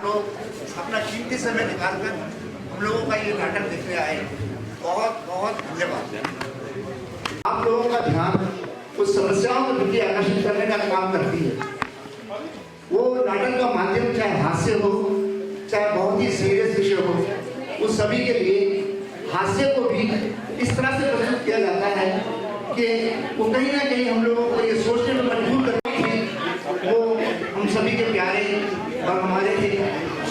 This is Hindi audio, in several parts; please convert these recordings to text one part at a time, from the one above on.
लोग अपना कीमती समय निकालकर हम लोगों का ये नाटक देखने आए, बहुत बहुत धन्यवाद। आप लोगों का ध्यान उस समस्याओं को प्रति आकर्षित करने का काम करती है। वो नाटक का माध्यम चाहे हास्य हो, चाहे बहुत ही सीरियस विषय हो, उस सभी के लिए हास्य को भी इस तरह से प्रस्तुत किया जाता है कि वो कहीं ना कहीं हम लोगों को ये सोचने में मजबूर करती थी। वो हम सभी के प्यारे और हमारे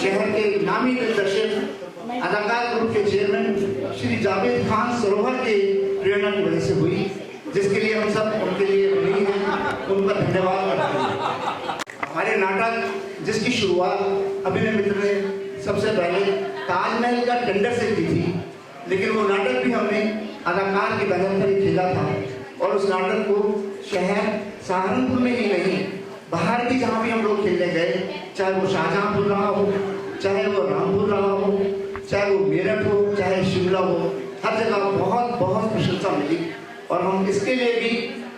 शहर के नामी दिग्दर्शक अदाकार ग्रुप के चेयरमैन श्री जावेद खान सरोवर के प्रेरणा की वजह से हुई, जिसके लिए हम सब उनके लिए ऋणी हैं, उनका धन्यवाद करते हैं। हमारे नाटक जिसकी शुरुआत अभिनय मित्र ने सबसे पहले ताजमहल का टेंडर से की थी, लेकिन वो नाटक भी हमने अदाकार के बैनर पर ही खेला था और उस नाटक को शहर सहारनपुर में ही नहीं, बाहर भी जहाँ भी हम लोग खेलने गए, चाहे वो शाहजहाँपुर रहा हो, चाहे वो रामपुर रहा हो, चाहे वो मेरठ हो, चाहे शिमला हो, हर जगह बहुत बहुत प्रशंसा मिली। और हम इसके लिए भी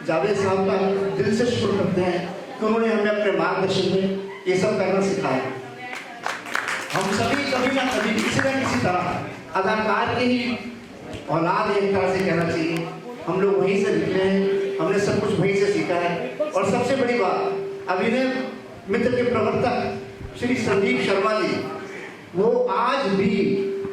जावेद साहब का दिल से शुक्र करते हैं कि उन्होंने हमें अपने मार्गदर्शन में ये सब करना सिखाया। हम सभी कभी ना कभी किसी न किसी तरह अदाकार के ही औलाद एक तरह से कहना चाहिए। हम लोग वहीं से निकले हैं, हमने सब कुछ वहीं से सीखा है। और सबसे बड़ी बात, अभिनय मित्र के प्रवर्तक श्री संदीप शर्मा जी, वो आज भी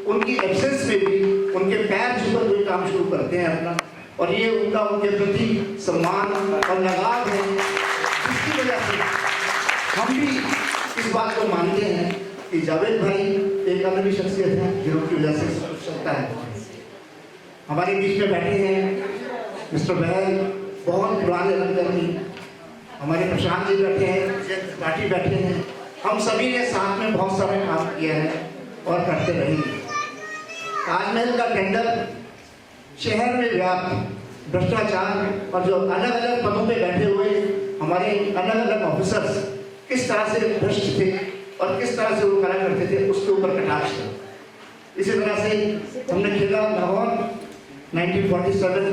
उनकी एब्सेंस में भी उनके पैर छूकर कोई काम शुरू करते हैं अपना, और ये उनका उनके प्रति सम्मान और लगाव है, जिसकी वजह से हम भी इस बात को मानते हैं कि जावेद भाई एक अलग शख्सियत है जिनकी वजह से चलता है। हमारे बीच में बैठे हैं मिस्टर बहल, बहुत पुराने रंगकर्मी, हमारे प्रशांत जी बैठे हैं, पार्टी बैठे हैं। हम सभी ने साथ में बहुत सारा काम किया है और करते रहेंगे। ताजमहल का टेंडर, शहर में व्याप्त भ्रष्टाचार और जो अलग अलग पदों पे बैठे हुए हमारे अलग अलग ऑफिसर्स किस तरह से भ्रष्ट थे और किस तरह से वो करा करते थे, उसके ऊपर कटाक्ष था। इसी तरह से हमने खेला लाहौर 1947,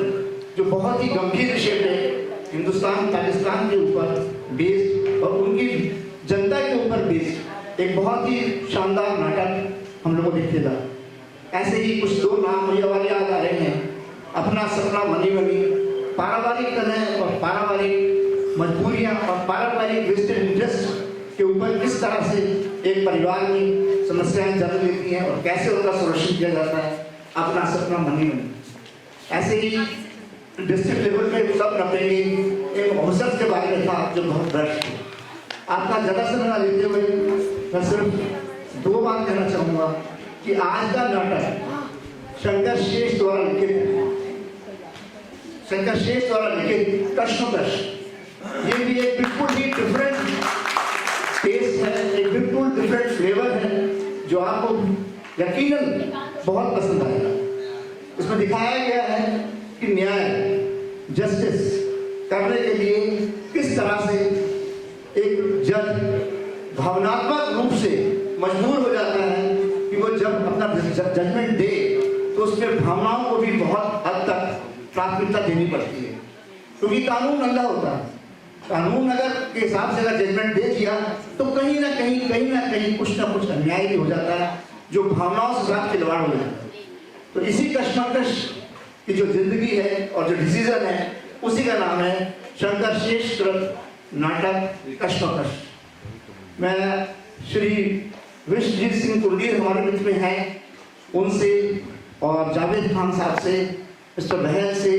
जो बहुत ही गंभीर विषय पे हिंदुस्तान पाकिस्तान के ऊपर बेस्ड और उनकी जनता के ऊपर बेस्ड एक बहुत ही शानदार नाटक हम लोगों ने खेला। ऐसे ही कुछ दो नाम मुझे वाले याद आ रहे हैं, अपना सपना मनी मनी, पारिवारिक तनाव और पारिवारिक मजबूरियां और पारिवारिक वेस्टेड इंटरेस्ट के ऊपर किस तरह से एक परिवार में समस्याएं जन्म लेती हैं और कैसे उनका सॉल्यूशन किया जाता है, अपना सपना मनी मनी। ऐसे ही डिस्ट्रिक्ट लेवल पे सब नपेंगे एक ऑफिसर्स के बारे में था जो बहुत भ्रष्ट थे। आपका ज़्यादा समय ना लेते हुए मैं सिर्फ दो बात कहना चाहूँगा कि आज का नाटक शंकर श्रेष्ठ द्वारा लिखित कश्मकश, ये भी एक बिल्कुल ही डिफरेंट टेस्ट है, एक बिल्कुल डिफरेंट फ्लेवर है जो आपको यकीनन बहुत पसंद आएगा। इसमें दिखाया गया है कि न्याय, जस्टिस करने के लिए किस तरह से एक जज भावनात्मक रूप से मजबूर हो जाता है कि वो जब अपना जजमेंट दे तो उसमें भावनाओं को भी बहुत हद तक प्राथमिकता देनी पड़ती है, क्योंकि कानून अंधा होता है। कानून अगर के हिसाब से अगर जजमेंट दे दिया तो कहीं ना कहीं कुछ ना कुछ अन्याय भी हो जाता है, जो भावनाओं से साथ खिलवाड़ हो जाता है। तो इसी कश्मकश की जो जिंदगी है और जो डिसीजन है, उसी का नाम है शंकर श्रेष्ठ नाटक कश्मकश। मैं श्री विश्वजीत सिंह कुंडीर हमारे बीच में हैं, उनसे और जावेद खान साहब से, मिस्टर बहल से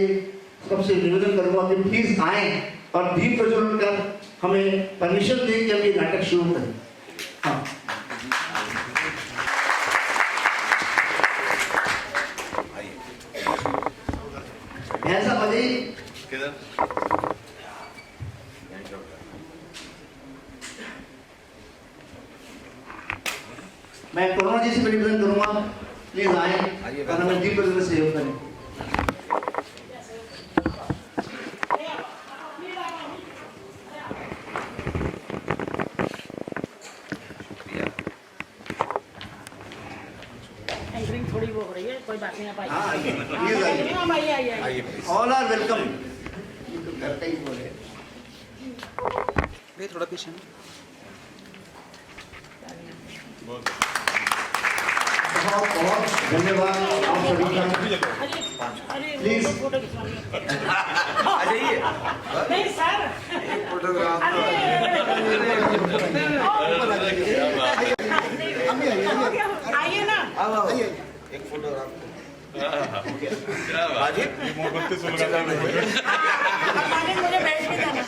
सबसे निवेदन करूँगा कि प्लीज आए और दीप प्रज्वलन कर हमें परमिशन दें कि हम ये नाटक शुरू करें। हाँ, ऐसा बजे मैं कोरोना जी से निवेदन करूंगा, प्लीज आए और हमें दीप प्रज्वलन से सहयोग करें। थोड़ी वो हो रही है, कोई बात नहीं, आप आइए। All are welcome. थोड़ा पीछे बहुत बहुत धन्यवाद आप सभी का। अरे Please. फोटो खिंचवानी है। आ जाइए। नहीं सर फोटोग्राफ आइए ना। एक फोटोग्राफ बाजी मुझे बैठ के जाना।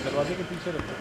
दरवाजे के पीछे रखो।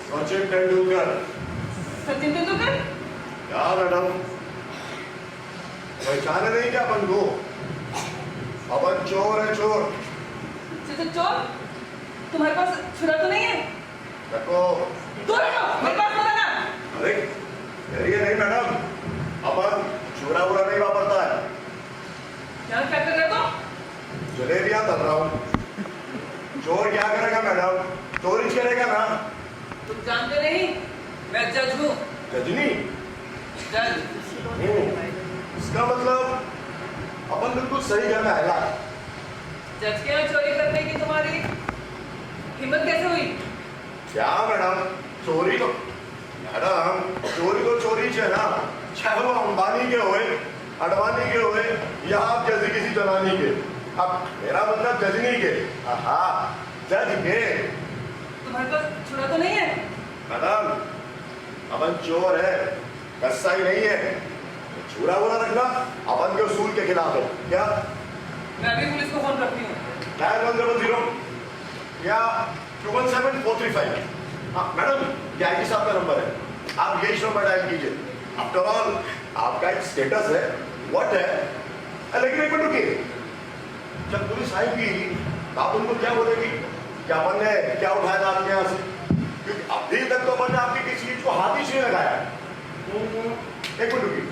सचिन तेंदुलकर। सचिन तेंदुलकर? क्या मैडम, पहचाने नहीं क्या अपन को? अपन चोर है, चोर। चोर? तुम्हारे पास छुरा तो नहीं है? देखो दूर हटो, मेरे पास मत आना। अरे ये नहीं मैडम, अपन चोरा वोरा नहीं वापरता है। यहाँ क्या कर रहे हो? जलेबियां तल रहा हूँ। चोर क्या करेगा मैडम, चोरी करेगा ना। तुम जानते नहीं, मैं जज हूँ। रजनी, जज। इसका मतलब अपन बिल्कुल सही घर में आएगा। जज के यहाँ चोरी करने की तुम्हारी हिम्मत कैसे हुई? क्या मैडम, चोरी तो मैडम चोरी तो चोरी है ना, चाहे वो अंबानी के होए, अडवाणी के होए या आप जैसे किसी जनानी के। अब मेरा मतलब जजनी के। हाँ, जज के। तुम्हारे पास छुरा तो नहीं है? मैडम अपन चोर है, कसाई नहीं है। छुरा वुरा रखना अपन के उसूल के खिलाफ है क्या? मैं अभी पुलिस को फोन करती हूँ। 9100 या 217-435। हाँ मैडम, ये आईटी साहब का नंबर है, आप यही नंबर डायल कीजिए। आफ्टर ऑल आपका एक स्टेटस है, व्हाट है। लेकिन एक मिनट रुकिए, जब पुलिस आएगी तो आप उनको क्या बोलेगी? क्या अपन ने क्या उठाया था आपके यहाँ से? क्योंकि अभी तक तो अपन ने आपकी किसी चीज को हाथ ही नहीं लगाया। एक मिनट रुकिए,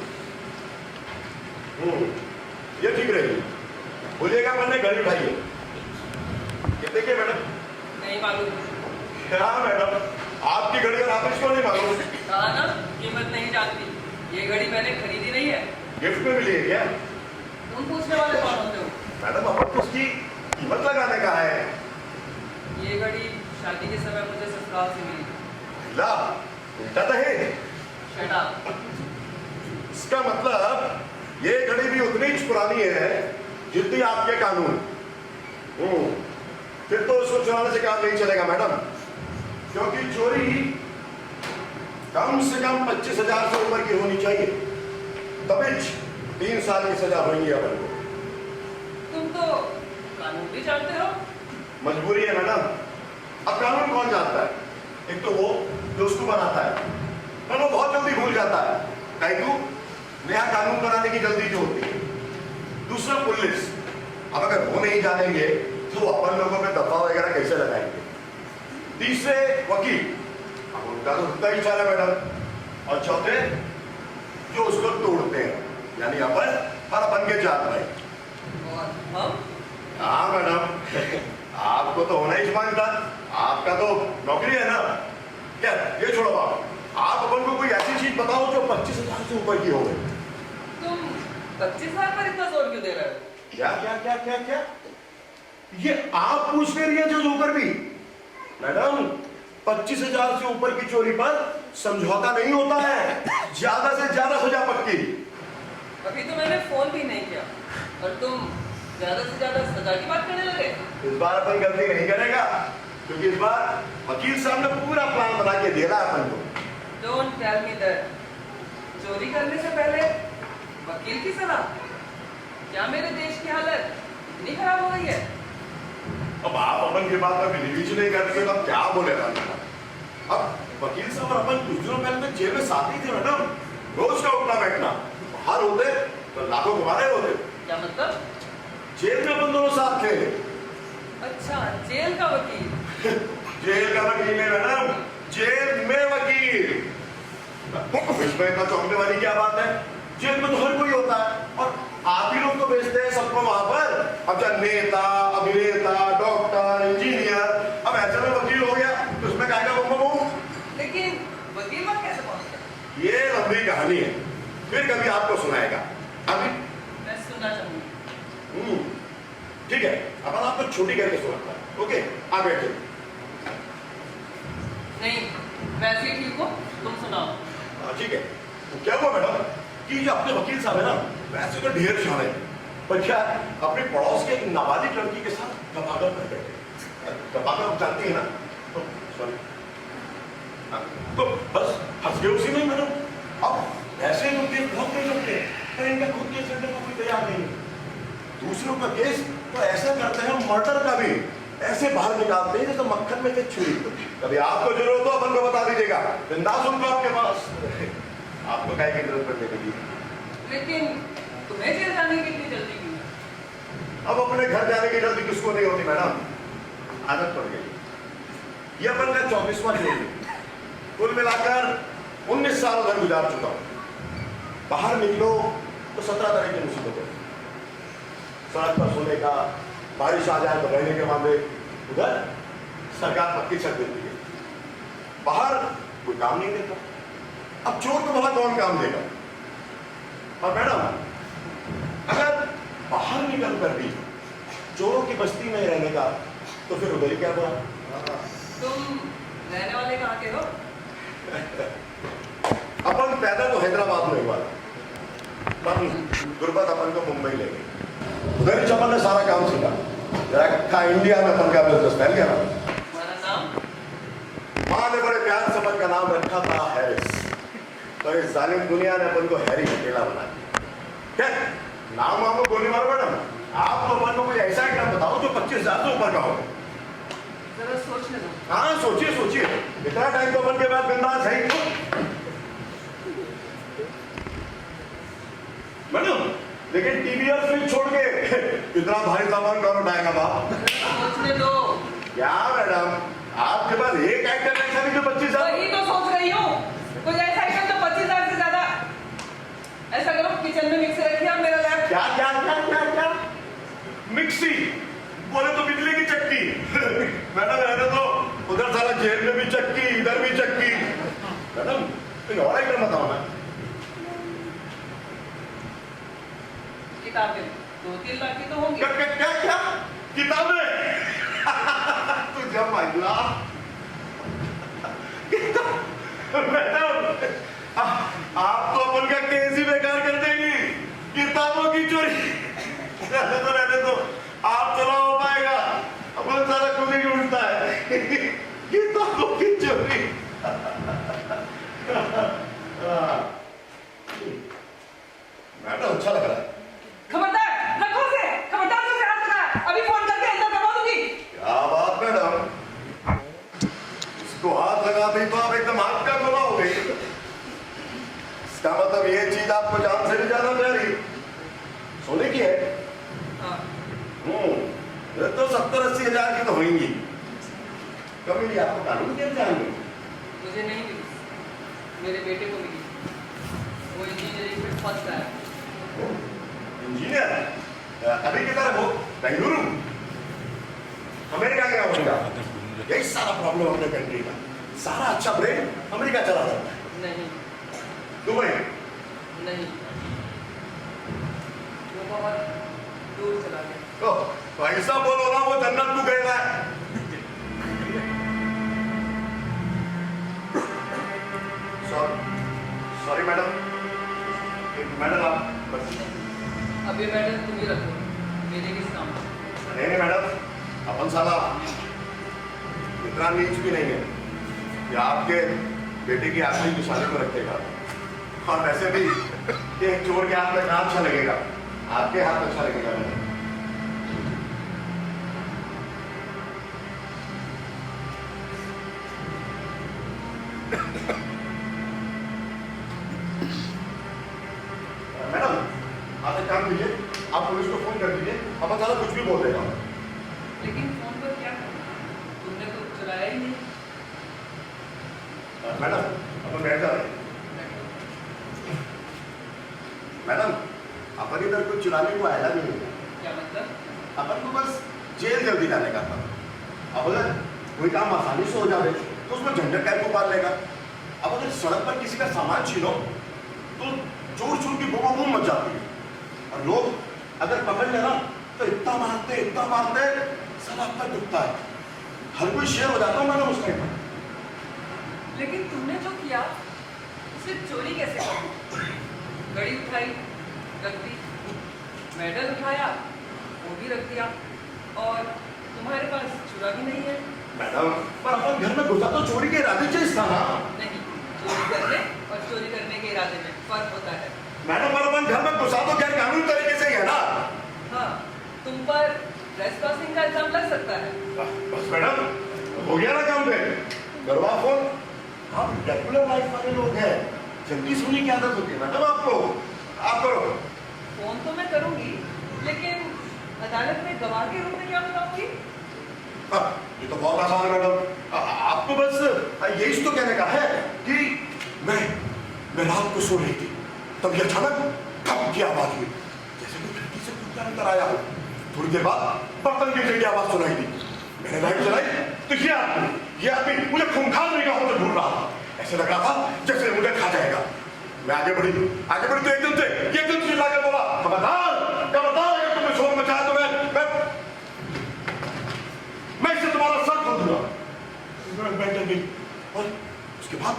ये ठीक रहेगी। बोलिएगा अपन ने घड़ी उठाई है। कितने की मैडम? नहीं मालूम। क्या मैडम, आपकी घड़ी और आप इसको नहीं मालूम? कहा ना कीमत नहीं जानती। ये घड़ी मैंने खरीदी नहीं है। गिफ्ट में मिली है क्या? तुम पूछने वाले कौन होते हो? मैडम अपन को उसकी कीमत लगाने का है। ये घड़ी शादी के समय मुझे ससुराल से मिली। ला, उल्टा तो है। Shut up. इसका मतलब ये घड़ी भी उतनी ही पुरानी है जितनी आपके कानून। फिर तो उसको चुराने से काम नहीं चलेगा मैडम, क्योंकि चोरी कम से कम 25,000 से ऊपर की होनी चाहिए, तभी 3 साल की सजा होगी अपन को। तुम तो कानून भी जानते हो। मजबूरी है मैडम। अब कानून कौन जानता है? एक तो वो जो उसको बनाता है, पर वो बहुत जल्दी भूल जाता है। कहीं नया कानून बनाने की जल्दी जो होती है। दूसरा पुलिस, अब अगर वो नहीं जानेंगे तो अपन लोगों पे दफा वगैरह कैसे लगाएंगे? तीसरे वकील, अब उनका तो उतना ही चाल है मैडम। और चौथे जो उसको तोड़ते हैं, यानी अपन और अपन के जात भाई। और हम? हाँ मैडम, आपको तो होना ही मांगता, आपका तो नौकरी है ना। क्या ये छोड़ो आप अपन को कोई ऐसी चीज बताओ जो 25,000 से ऊपर की हो। तुम 25,000 पर इतना जोर क्यों दे रहे हो? क्या क्या क्या क्या क्या ये आप पूछ ले रही है जो जोकर भी? मैडम 25,000 से ऊपर की चोरी पर समझौता नहीं होता है, ज्यादा से ज्यादा सजा पक्की। अभी तो मैंने फोन भी नहीं किया और तुम ज्यादा से ज्यादा सजा की बात करने लगे। इस बार अपन गलती नहीं करेगा, क्योंकि इस बार वकील साहब ने पूरा प्लान बना के दिया अपन को। Don't tell me that. चोरी करने से पहले वकील की सलाह? क्या मेरे देश की हालत इतनी खराब हो गई है? अब आप अपन की बात में बिलीव नहीं करते तो अब क्या बोलेगा? अब वकील साहब और अपन कुछ दिनों पहले तो जेल में साथ ही थे मैडम, रोज का उठना बैठना। बाहर होते तो लाखों कमा रहे होते। क्या मतलब? जेल में अपन दोनों साथ थे। अच्छा, जेल का वकील। जेल का वकील है मैडम, जेल में वकील। इसमें इतना चौंकने वाली क्या बात है? जेल में तो हर कोई होता है, और आप ही लोग तो भेजते हैं सबको वहां पर। अब जब नेता, अभिनेता, डॉक्टर, इंजीनियर, अब ऐसे में वकील हो गया तो उसमें क्या बम। लेकिन वकील वहां कैसे पहुंचता? ये लंबी कहानी है, फिर कभी आपको सुनाएगा। अभी मैं सुनना चाहूंगी। ठीक है, अपन आपको छोटी करके सुनाता है। ओके, आप बैठे। नहीं, वैसे ही ठीक हो, तुम सुनाओ। ठीक है। तो क्या हुआ मैडम कि जो अपने वकील साहब है ना, वैसे तो ढेर शान है, पर क्या अपने पड़ोस के एक नाबालिग लड़की के साथ गपागप कर बैठे। गपागप जानती है ना? सॉरी, तो बस हंस गए उसी में मैडम। अब ऐसे लोग केस बहुत नहीं लगते, पर इनका खुद केस लड़ने को कोई तैयार नहीं। दूसरों का केस तो ऐसा करते हैं, मर्डर का भी ऐसे बाहर निकालते हैं जैसे मक्खन में से छुरी। कभी आपको जरूरत हो अपन को बता दीजिएगा, बिंदास उनको आपके पास। आपको क्या की जरूरत पड़ने लगी? लेकिन तुम्हें जेल जाने की इतनी जल्दी क्यों है? अब अपने घर जाने की जल्दी किसको नहीं होती मैडम, आदत पड़ गई। ये अपन का 24वां जेल है। कुल मिलाकर 19 साल उधर गुजार चुका हूं। बाहर निकलो तो 17 तरह की मुसीबत है। सड़क पर सोने का, बारिश आ जाए तो रहने के मामले, उधर सरकार पक्की छत देती है, बाहर कोई काम नहीं देता। अब चोर को भला कौन काम देगा? और मैडम अगर बाहर निकल कर भी चोरों की बस्ती में रहने का, तो फिर उधर ही क्या हुआ? तुम रहने वाले कहाँ के हो? अपन पैदा तो हैदराबाद में हुआ, पर गुर्बत अपन को मुंबई ले गई। उधर ही अपन ने सारा काम सीखा। जरा इंडिया में अपन का बिजनेस फैल गया। तुम्हारा नाम? माँ ने बड़े प्यार से अपन का नाम रखा था हैरिस, तो इस जालिम दुनिया ने अपन को हैरी अकेला बना दिया। क्या नाम आपको गोली मारो मैडम? आप तो अपन को कोई ऐसा नाम बताओ जो 25,000 से ऊपर का हो। जरा सोचने दो। हाँ सोचिए सोचिए, इतना टाइम तो अपन के बाद बिंदास है। मैडम लेकिन टीवी और फ्रिज छोड़ के इतना भारी सामान कौन उठाएगा बाप? सोचने दो। क्या मैडम, आपके पास एक आइटम ऐसा नहीं जो 25,000? वही तो सोच रही हूँ, कुछ ऐसा आइटम तो 25,000 से ज्यादा। ऐसा करो किचन में मिक्सर रखिए और मेरा लैप। क्या क्या क्या क्या क्या? मिक्सी बोले तो बिजली की चक्की। मैडम रहने दो, उधर साला जेब में भी चक्की, इधर भी चक्की। मैडम कोई और आइटम बताओ ना। किताबें 2-3 लाख की तो होंगी। क्या क्या क्या क्या? किताबें? तो जब महिला मैडम आप तो अपन का केस ही बेकार कर देंगी। किताबों की चोरी रहने दो, आप चला हो पाएगा, अपन सारा खुद ही ढूंढता है। किताबों की चोरी। मैडम अच्छा लग रहा है। खबरदार, रखो उसे, खबरदार से हाथ लगा। अभी फोन करके अंदर करवा दूंगी। क्या बात मैडम, इसको हाथ लगाते ही तो आप एकदम हाथ का खुला हो गई। इसका मतलब ये चीज आपको जान से भी ज्यादा प्यारी सोने की है। हाँ, ये तो 70-80 हजार की तो होंगी। कब मिली आपको? कानून के एग्जाम में? मुझे नहीं मिली, मेरे बेटे को मिली। वो इंजीनियरिंग में फर्स्ट आया। इंजीनियर? अभी किधर है वो? बेंगलुरु? अमेरिका गया होगा। यही सारा प्रॉब्लम अपने कंट्री का, सारा अच्छा ब्रेन अमेरिका चला जाता है। नहीं दुबई? नहीं, वो बहुत दूर चला गया। तो ऐसा बोलो ना, वो जन्नत को गया है। सॉरी मैडम, मैडम आप बस। अब ये मेडल तुम ही रखो, मेरे किस काम? नहीं मैडम, अपन साला इतना नीच भी नहीं है कि आपके बेटे की आखिरी निशाने में रखेगा। और वैसे भी एक चोर के हाथ में कहाँ अच्छा लगेगा, आपके हाथ अच्छा लगेगा मैडम। मैडम आप एक काम कीजिए, आप पुलिस को फोन कर दीजिए, अपन साला कुछ भी बोल देगा। लेकिन फोन पर क्या करना? तुमने तो चलाया ही नहीं। मैडम अपन बैठ जा रहे हैं। मैडम अपन इधर कुछ चुराने को आया नहीं है, क्या मतलब? अपन को बस जेल जल्दी जाने का था। अब अगर कोई काम आसानी से हो जाए तो उसमें झंझट टाइप को पार लेगा। अब अगर सड़क पर किसी का सामान छीनो तो चोर चोर की बूम बूम मच जाती है, और लोग अगर पकड़ लेना तो इतना मारते सड़क पर दुखता है। हर कोई शेर हो जाता हूँ मैडम उस टाइम। लेकिन तुमने जो किया उसे चोरी कैसे कर? घड़ी उठाई, रख दी, मेडल उठाया, वो भी रख दिया, और तुम्हारे पास चुरा भी नहीं है। मैडम पर अपन घर में घुसा तो चोरी के इरादे से था ना। नहीं, चोरी करने और चोरी करने के इरादे में फर्क होता है। मैडम पर अपन घर में घुसा तो गैर कानूनी तरीके से ही है ना। हाँ, तुम पर ट्रेसपासिंग का इल्जाम लग सकता है। बस मैडम हो गया ना काम पे, करवा फोन। आप रेगुलर लाइफ वाले लोग हैं, जल्दी सोने की आदत होती है मैडम आपको। आप करो फोन तो मैं करूंगी, लेकिन अदालत में गवाह के रूप में क्या बताऊंगी? ये तो बहुत आसान है मैडम। आपको बस यही तो कहने का है कि मैं रात को सो रही थी, तभी अचानक ठप की आवाज हुई, जैसे कोई खिड़की से कूद कर अंदर आया हो। थोड़ी देर बाद बर्तन गिरने की आवाज सुनाई दी। मैंने लाइट जलाई तो ये आदमी मुझे खूंखार निगाहों से ढूंढ रहा था। ऐसे लग रहा था जैसे मुझे खा जाएगा। मैं आगे बढ़ी तो एकदम से चिल्ला कर बोला, खबरदार अगर तुमने शोर मचाया तो मैं इससे तुम्हारा सर खोल दूंगा। मैं डर गई और उसके बाद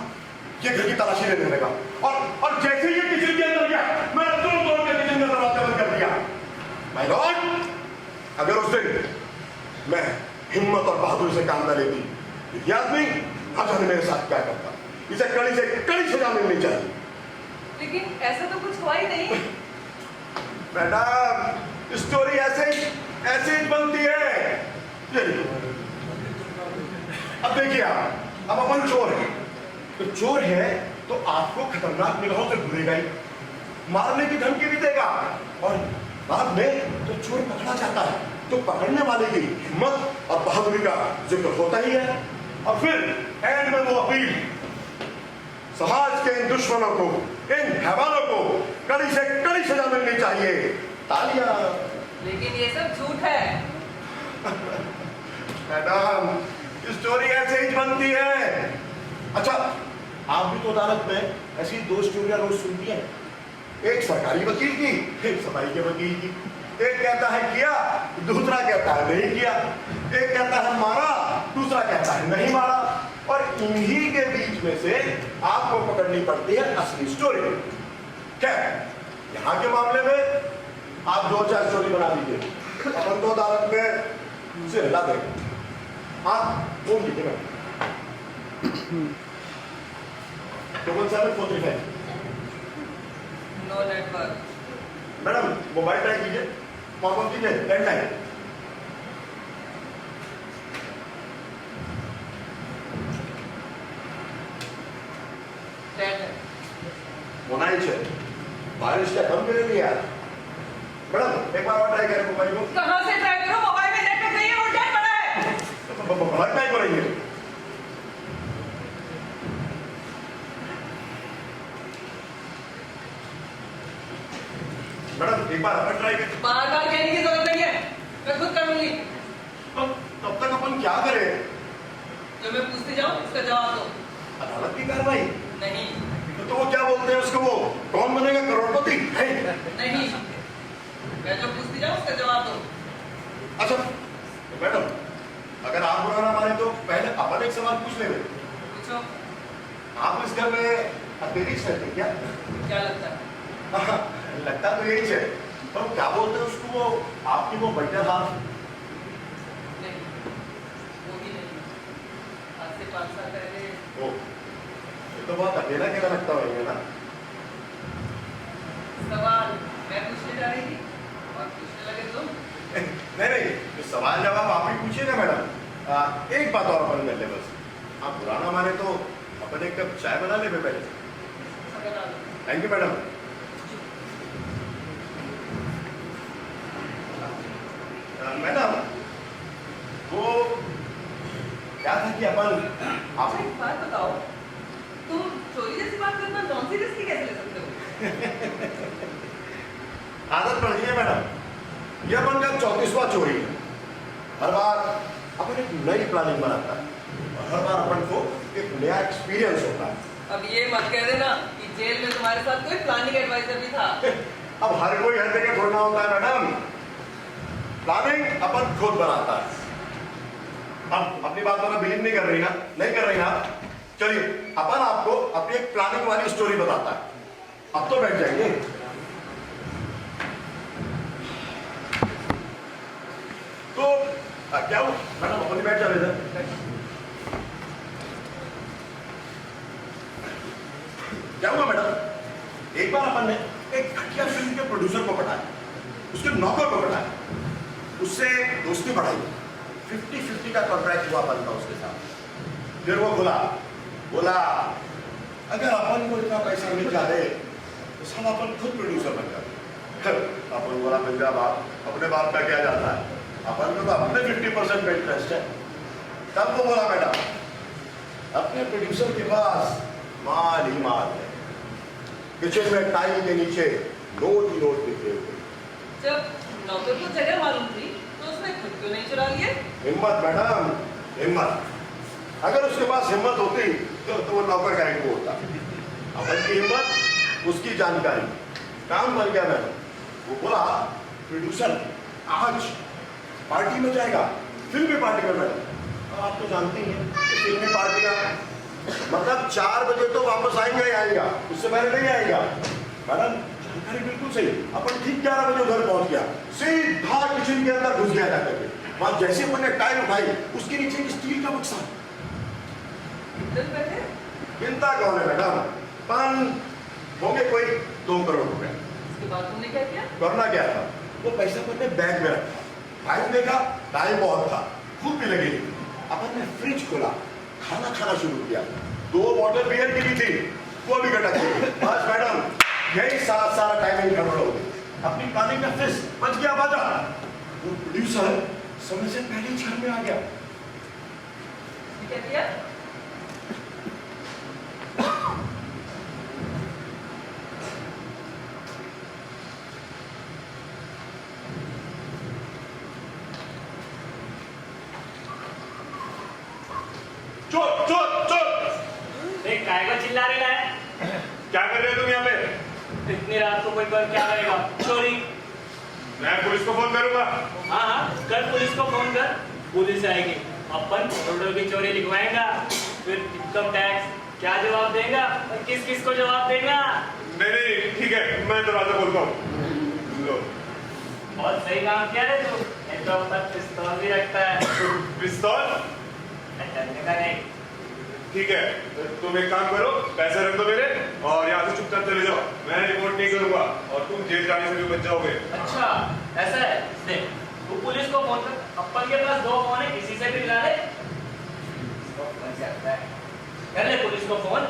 ये घर की तलाशी लेने लगा, और जैसे ये किचन के अंदर गया, मैं तुरंत दौड़ के किचन का दरवाजा बंद कर दिया। माय लॉर्ड, अगर उस दिन मैं हिम्मत और बहादुरी से काम न लेती, ये आदमी ना जाने मेरे साथ क्या करता। इसे कड़ी सजा मिलनी चाहिए। लेकिन ऐसा तो कुछ हुआ ही नहीं। मैडम स्टोरी ऐसे ही बनती है। अब देखिए आप, अब अपन चोर है, तो चोर है तो आपको खतरनाक निगाहों से घूरेगा ही, मारने की धमकी भी देगा, और बाद में तो चोर पकड़ा जाता है तो पकड़ने वाले की हिम्मत और बहादुरी का जिक्र होता ही है। और फिर एंड में वो अपील, समाज के इन दुश्मनों को, इन हैवानों को कड़ी से कड़ी सजा मिलनी चाहिए। तालियां। लेकिन ये सब झूठ है। मैडम, स्टोरी ऐसे ही बनती है। अच्छा, आप भी तो अदालत में ऐसी 2 स्टोरियां रोज सुनती हैं, एक सरकारी वकील की, एक सफाई के वकील की। एक कहता है किया, दूसरा कहता है नहीं किया। एक कहता है मारा, दूसरा कहता है नहीं मारा। और इन्हीं के बीच में से आपको पकड़नी पड़ती है असली स्टोरी। क्या यहाँ के मामले में आप 2-4 स्टोरी बना दीजिए, अपन तो अदालत में उसे हिला देंगे। आप फोन कीजिए madam, 77435। No network. Madam mobile try कीजिए, कॉल कीजिए, लैंडलाइन। होना ही चाहिए, बारिश का कम गिरेगी यार। मैडम एक बार और ट्राई करें मोबाइल को। कहाँ से ट्राई करो? मोबाइल में नेटवर्क नहीं है, वो क्या पड़ा है? मोबाइल ट्राई करेंगे। मैडम एक बार अपन ट्राई करें। बार बार कहने की जरूरत नहीं है, मैं खुद कर लूंगी। तब तक अपन क्या करें? जो मैं पूछती जाऊँ उसका जवाब दो। अदालत की कार्रवाई नहीं तो वो क्या बोलते हैं उसको, वो कौन बनेगा करोड़पति? नहीं, मैं जो पूछती जाऊँ उसका जवाब दो। अच्छा मैडम, अगर आप बुरा ना माने तो पहले अपन एक सवाल पूछ लेंगे। पूछो। आप इस घर में अकेली रहते क्या? क्या लगता है? लगता तो यही है, पर क्या बोलते हैं उसको, वो आपकी वो बेटर हाफ? नहीं, वो भी नहीं। आज से 5 साल पहले। ओ, ये तो बहुत अकेला अकेला लगता होगा ना। सवाल मैं पूछने जा रही थी और पूछने लगे तुम। नहीं नहीं, तो सवाल जवाब आप ही पूछिए ना मैडम। एक बात और अपन कर ले बस, आप बुरा ना माने तो अपन एक कप चाय बना ले पहले। Thank you madam. मैडम वो क्या था कि अपन आप एक बात बताओ, तुम चोरी जैसी बात करना नॉन सीरियसली कैसे ले सकते हो? आदत पड़ गई है मैडम, यह अपन का 34वां चोरी है। हर बार अपन एक नई प्लानिंग बनाता है और हर बार अपन को एक नया एक्सपीरियंस होता है। अब ये मत कह देना कि जेल में तुम्हारे साथ कोई प्लानिंग एडवाइजर भी था। अब हर कोई हर जगह थोड़ा होता है मैडम, प्लानिंग अपन खुद बनाता है। अब अपनी बात पर बिलीव नहीं कर रही ना? नहीं कर रही ना? चलिए अपन आपको अपनी एक प्लानिंग वाली स्टोरी बताता है। अब तो बैठ जाइए। तो क्या हुआ मैडम, अपन बैठ जा रहे थे। क्या हुआ मैडम, एक बार अपन ने एक घटिया फिल्म के प्रोड्यूसर को पटाया, उसके नौकर को पटाया, उससे दोस्ती बढ़ाई, 50-50 का कॉन्ट्रैक्ट हुआ बनता उसके साथ। फिर वो बोला अगर अपन को इतना पैसा मिल जाए तो सब अपन खुद प्रोड्यूसर बन जाते। अपन बोला पंजाब बाप, अपने बाप का क्या जाता है, अपन को तो अपने 50% में इंटरेस्ट है। तब वो बोला मैडम अपने प्रोड्यूसर के पास माल ही माल है, किचन में टाइल के नीचे नोट ही नोट बिखरे हुए। जब नौकर को जगह मालूम थी तो उसने खुद क्यों नहीं चुरा लिए? हिम्मत मैडम, हिम्मत। अगर उसके पास हिम्मत होती तो वो नौकर का एक होता। अपन की हिम्मत, उसकी जानकारी, काम बन गया मैडम। वो बोला प्रोड्यूसर आज पार्टी में जाएगा, फिल्मी पार्टी में मैडम। आप तो जानती हैं कि फिल्मी पार्टी का मतलब 4 बजे तो वापस आएंगे ही आएगा, उससे पहले नहीं आएगा। मैडम जानकारी बिल्कुल सही। अपन ठीक 11 बजे उधर पहुंच गया, सीधा किचन के अंदर घुस गया जाकर के। वहां जैसे अपन ने टाइल उठाई, उसके नीचे एक स्टील का बक्सा। चिंता कौन है मैडम, पान होंगे कोई 2 करोड़ रुपए। उसके बाद तुमने क्या किया? करना क्या था, वो पैसा अपन ने बैग में रखा, टाइम देखा, टाइम बहुत था, भूख भी लगी। अपन ने फ्रिज खोला, खाना खाना शुरू किया, 2 बॉटल बियर की भी थी, वो भी गटक गई। बस मैडम, यही सारा टाइमिंग गड़बड़ हो गई। अपनी प्लानिंग का फिस बच गया बाजा। वो प्रोड्यूसर समय से पहले ही घर में आ गया। क्या किया? चोर चोर चोर! देख काय को चिल्ला रहा है? क्या कर रहे हो तुम यहाँ पे? इतनी रात को कोई क्या करेगा? चोरी। मैं पुलिस को फोन करूंगा। हाँ हाँ, कर पुलिस को फोन कर, पुलिस आएगी, अपन करोड़ों की चोरी लिखवाएगा, फिर इनकम टैक्स क्या जवाब देगा और किस किस को जवाब देगा? नहीं ठीक है, मैं दरवाजा खोलता हूँ। लो। बहुत सही काम किया रे तू। ये तो अपन पिस्तौल भी रखता है। पिस्तौल? डरने का नहीं। ठीक है, तुम एक काम करो, पैसे रख दो मेरे और यहाँ से चुपचाप चले जाओ। मैं रिपोर्ट नहीं करूंगा और तुम जेल जाने से भी बच जाओगे। अच्छा ऐसा है? देख तू पुलिस को फोन कर, अपन के पास 2 फोन है, किसी से भी मिला ले। कर ले पुलिस को फोन।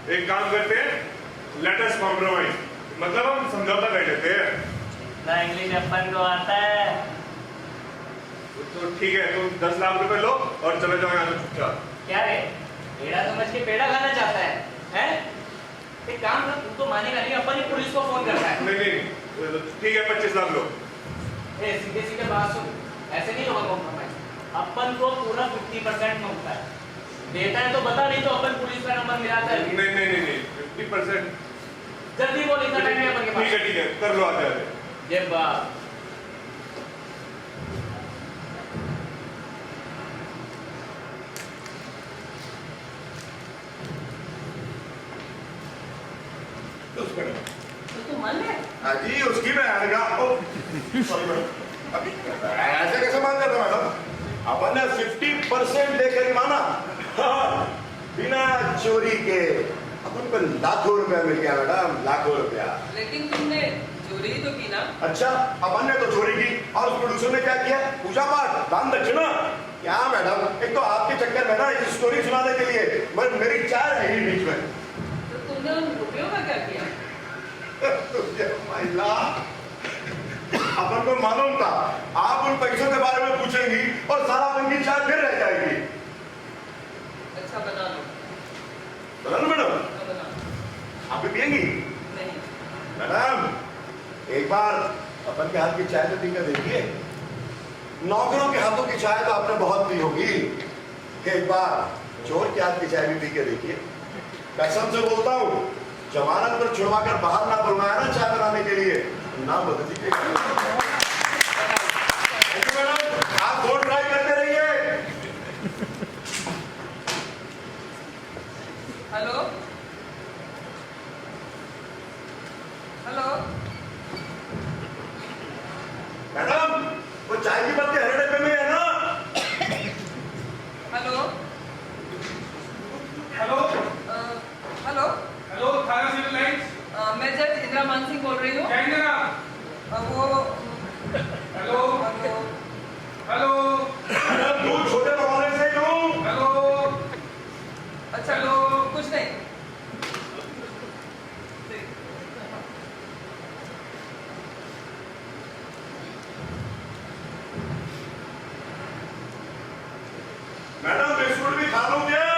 एक काम करते हैं, लेट अस कॉम्प्रोमाइज, मतलब हम समझौता कर लेते हैं। ना इंग्लिश अपन को आता है। तो ठीक है, तुम 10 लाख रुपए लो और चले जाओ यहाँ से चुपचाप। क्या रे, पेड़ा समझ के पेड़ा खाना चाहता है? हैं? एक काम कर, तू तो मानेगा नहीं, अपन ही पुलिस को फोन करता है। नहीं ठीक है, 25 लाख लो। ए सीधे सीधे बात सुन, ऐसे नहीं होगा कॉम्प्रोमाइज। अपन को पूरा 50% मिलता है, देता है तो बता, नहीं तो अपन पुलिस का नंबर मिलाता है। नहीं 50%। जल्दी बोल, इतना टाइम है अपन के पास। ठीक है, कर लो आते आते। ये बात तो तू मान ले। जी उसकी मैं आएगा। सॉरी मैडम, अभी ऐसे कैसे मान जाता मैडम? अपन ने 50% देकर ही माना। हाँ, बिना चोरी के अपन को लाखों रुपया मिल गया मैडम, लाखों रुपया। लेकिन तुमने चोरी ही तो की ना। अच्छा, अपन ने तो चोरी की और उस प्रोड्यूसर ने क्या किया? पूजा पाठ, दान दक्षिणा। क्या मैडम, एक तो आपके चक्कर में ना एक स्टोरी सुनाने के लिए मेरी 4 है ही बीच में। तो तुमने उन रुपयों का क्या किया? महिला, अपन को मालूम था आप उन पैसों के बारे में पूछेंगी और सारा अपन की चाय फिर रह जाएगी। अच्छा बना लो। बना लो मैडम। हाँ, बना लो। आप भी पिएंगी? नहीं। मैडम एक बार अपन के हाथ की चाय तो पीकर देखिए। नौकरों के हाथों की चाय तो आपने बहुत पी होगी, एक बार चोर के हाथ की चाय भी पी के देखिए। कसम से बोलता हूँ, जमानत पर छुड़वा कर बाहर ना बुलवाया ना चाय बनाने के लिए, ना बदल दीजिए। मैडम आप 2 ट्राई करते रहिए। Hello hello. मैडम वो चाय की पत्ती हरे डब्बे में है ना? Hello hello hello. हेलो, थाना सिविल लाइन्स। मैं जज इंदिरा मान सिंह बोल रही हूँ। क्या इंदिरा? वो हेलो हेलो मैडम दूध छोटे पकौड़े से लूं? हेलो। अच्छा हेलो। कुछ नहीं। मैडम बिस्कुट भी खा लूं क्या?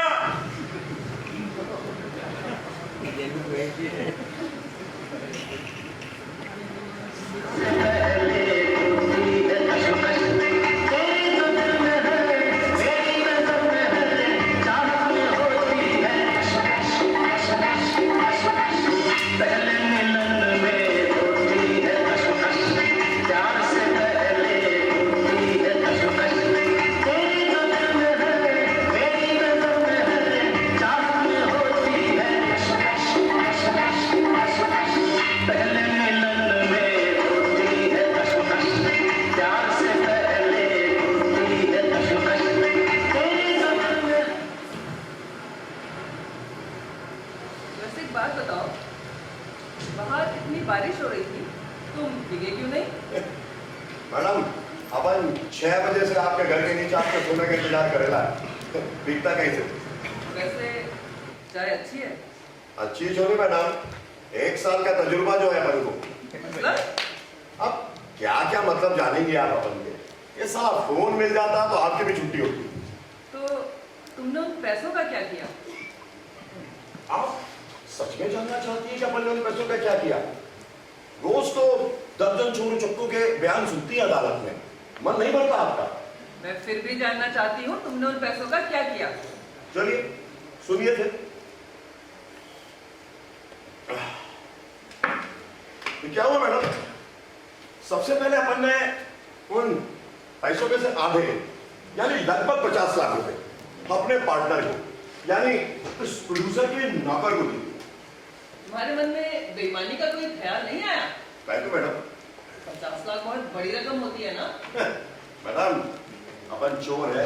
चार का सोने का इंतजार करेला बिकता कैसे? वैसे चाय अच्छी है? अच्छी छोरी मैडम, 1 साल का तजुर्बा जो है अपन को। मतलब? अब क्या क्या मतलब जानेंगे आप अपन के? ये साला फोन मिल जाता तो आपकी भी छुट्टी होती। तो तुमने उन पैसों का क्या किया? आप सच में जानना चाहती है कि अपन ने उन पैसों का क्या किया? रोज तो दर्जन चोर चक्कों के बयान सुनती है अदालत में, मन नहीं भरता आपका? मैं फिर भी जानना चाहती हूँ तुमने उन पैसों का क्या किया? चलिए सुनिए फिर। तो क्या हुआ मैडम, सबसे पहले अपन ने उन पैसों में से आधे यानी लगभग 50 लाख रुपए अपने पार्टनर को यानी उस प्रोड्यूसर के नौकर को दी। तुम्हारे मन में बेईमानी का कोई ख्याल नहीं आया? तो मैडम 50 लाख बहुत बड़ी रकम होती है ना? मैडम अपन चोर है,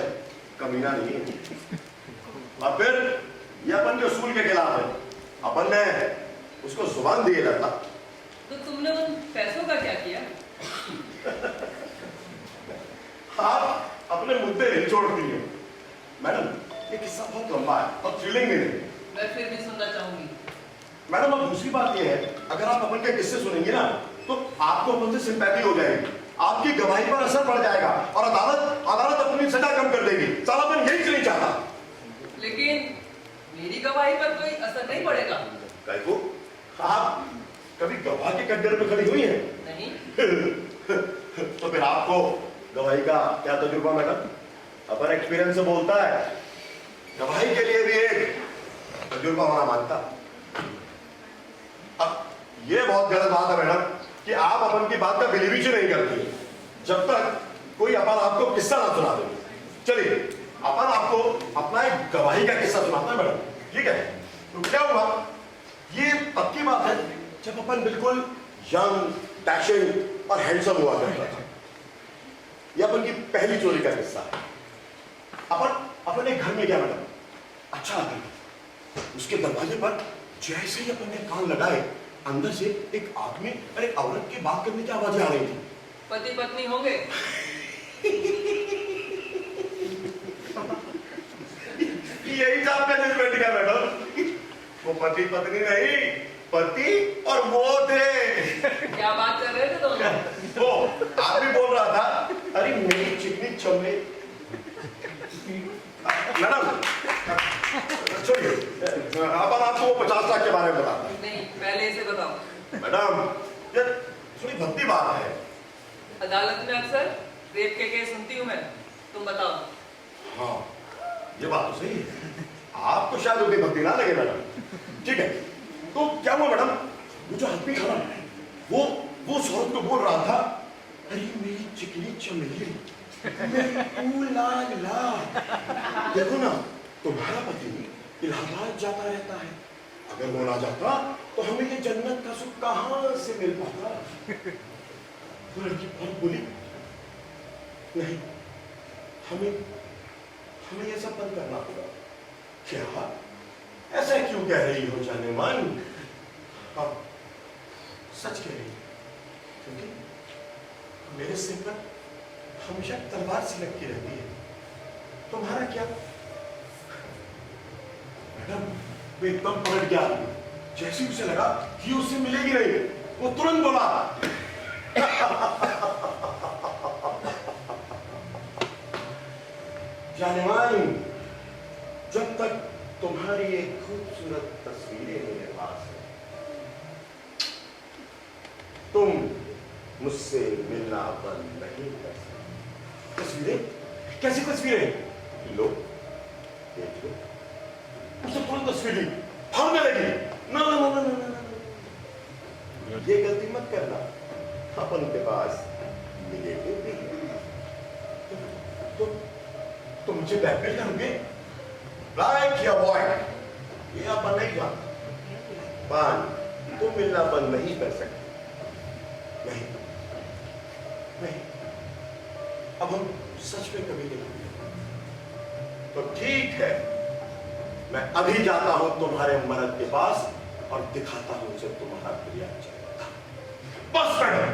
कमीना नहीं है। और फिर ये अपन के उसूल के खिलाफ है, अपन ने उसको जुबान दिए लगा। तो तुमने उन पैसों का क्या किया? आप अपने मुद्दे नहीं छोड़ती हैं मैडम, ये किस्सा बहुत लंबा है और थ्रिलिंग भी नहीं। मैं फिर भी सुनना चाहूंगी। मैडम अब दूसरी बात ये है, अगर आप अपन के किस्से सुनेंगे ना तो आपको अपन से सिंपैथी हो जाएगी, आपकी गवाही पर असर पड़ जाएगा और अदालत अपनी सजा कम कर देगी। साला अपन यही नहीं चाहता। लेकिन मेरी गवाही पर कोई असर नहीं पड़ेगा। कहीं को आप कभी गवाह के कटघरे में खड़ी हुई हैं? नहीं। तो फिर आपको गवाही का क्या तजुर्बा मैडम? अपन एक्सपीरियंस से बोलता है, गवाही के लिए भी एक तजुर्बा होना मांगता। अब ये बहुत गलत बात है मैडम कि आप अपन की बात का बिलीव नहीं करती जब तक कोई अपन आपको किस्सा ना सुना दे। चलिए अपन आपको अपना एक गवाही का किस्सा सुनाता है मैडम, ठीक है? तो क्या हुआ, ये तब की बात है जब अपन बिल्कुल यंग, डैशिंग और हैंडसम हुआ करता था। ये अपन की पहली चोरी का किस्सा है। अपन एक घर में गया मैडम, अच्छा लगा। उसके दरवाजे पर जैसे ही अपन ने कान लगाए, अंदर से एक आदमी और एक औरत की बात करने की आवाजें आ रही थी। पति पत्नी होंगे? यही था आपका जजमेंट का मैडम। वो पति पत्नी नहीं, पति और वो थे। क्या बात कर रहे थे दोनों? वो आदमी बोल रहा था, अरे मेरी चिकनी चमड़े। मैडम छोड़िए, अपन आपको 50 लाख के बारे में बताता हूं। नहीं, पहले इसे बताओ। मैडम ये थोड़ी भद्दी बात है। अदालत में अक्सर रेप के केस सुनती हूँ मैं, तुम बताओ। हाँ ये बात तो सही है, आपको शायद उतनी भक्ति ना लगे मैडम, ठीक है? तो क्या हुआ मैडम, वो जो आदमी था ना, वो उस औरत को बोल रहा था, अरे मेरी चिकनी चमेली, मेरी ला देखो ना, तुम्हारा पति इलाहाबाद जाता रहता है, अगर वो ना जाता तो हमें ये जन्नत का सुख कहां से मिल पाता? वो लड़की बहुत बोली, नहीं हमें ये सब बंद करना होगा। क्या ऐसा क्यों कह रही हो जाने मन? हाँ सच कह रही है, क्योंकि मेरे सिर पर हमेशा तलवार से लटकी रहती है। तुम्हारा क्या? मैडम वो एकदम पलट गया, जैसे उसे लगा कि उससे मिलेगी नहीं, वो तुरंत बोला, जानेमान, जब तक तुम्हारी एक खूबसूरत तस्वीरें मेरे पास है, तुम मुझसे मिलना बंद नहीं कर सकते। तस्वीरें? कैसी तस्वीरें? लो देख लो। उसे तुरंत तस्वीर ली, भागने लगी। ना ना ना ना ना ना, ये गलती मत करना, अपन के पास निगेटिव भी है। तो मुझे ब्लैकमेल करोगे? लाइक या बॉय, ये अपन नहीं जानते। पान तुम मिलना बंद नहीं कर सकते। नहीं नहीं, अब हम सच में कभी नहीं मिलेंगे। तो ठीक है, मैं अभी जाता हूं तुम्हारे मर्द के पास और दिखाता हूं उसे तुम्हारा प्रिया चेहरा। बस मैडम,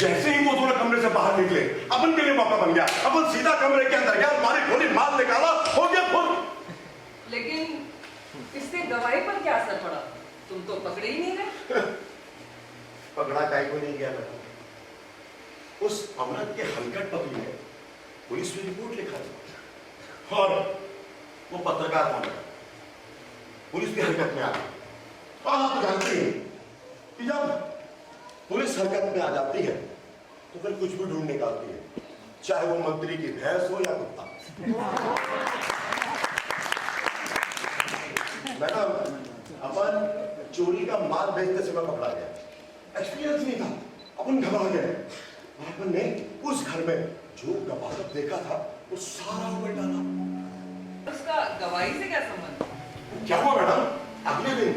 जैसे ही वो दोनों कमरे से बाहर निकले, अपन के लिए मौका बन गया। अपन सीधा कमरे के अंदर गया, उसे रिपोर्ट लिखा था और वो पत्रकार था, पुलिस की हरकत में आ गई। और आप जानते हैं कि जब पुलिस हरकत में आ जाती है तो फिर कुछ भी ढूंढ निकालती है, चाहे वो मंत्री की भैंस हो या कुत्ता। मैडम, अपन चोरी का माल बेचते समय पकड़ा गया, एक्सपीरियंस नहीं था, अपन घबरा गए। अपन ने उस घर में जो गवाह देखा था वो सारा उगल डाला। उसका गवाही से क्या संबंध? क्या हुआ मैडम, अगले दिन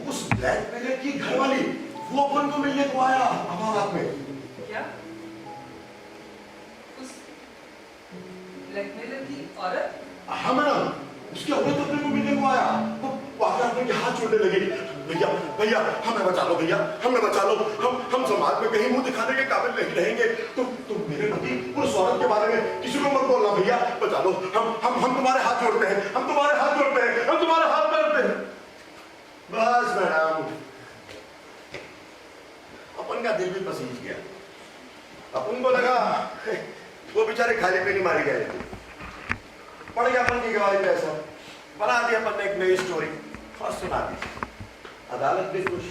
उस ब्लैकमेलर की घरवाली वो अपन को मिलने को आया रात में। क्या? उस ब्लैकमेलर की औरत? हाँ मैडम, उसके औरत अपने को मिलने को आया। वो आकर अपने हाथ जोड़ने लगे, भैया भैया हमें बचा लो, भैया हमें बचा लो, हम समाज में कहीं मुंह दिखाने के काबिल नहीं रहेंगे। तुम मेरे प्रति उस औरत के बारे में किसी को मत बोलना, भैया बचा लो, हम तुम्हारे हाथ जोड़ते हैं, हम तुम्हारे हाथ जोड़ते हैं, हम तुम्हारे हाथ जोड़ते हैं। बस मैडम, अपन का दिल भी पसीज गया। अपन को लगा वो बेचारे खाली पे नहीं मारे गए, पड़ गया अपन की गवाही पे ऐसा बना दिया अपन ने एक नई स्टोरी और सुना दी। अदालत भी खुश,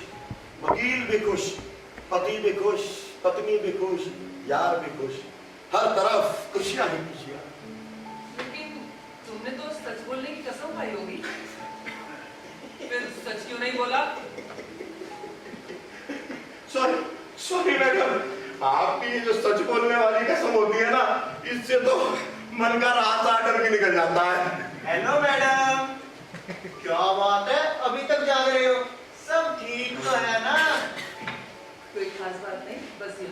वकील भी खुश, पति भी खुश, पत्नी भी खुश, यार भी खुश, हर तरफ खुशियां ही खुशियां। लेकिन तुमने तो सच बोलने की कसम खाई होगी, फिर सच क्यों नहीं बोला? सॉरी मैडम, आपकी जो सच बोलने वाली कसम होती है ना, इससे तो मन का रात आर्डर भी निकल जाता है। हेलो मैडम, क्या बात है, अभी तक जाग रहे हो? सब ठीक तो है ना? कोई खास बात नहीं, बस यूं।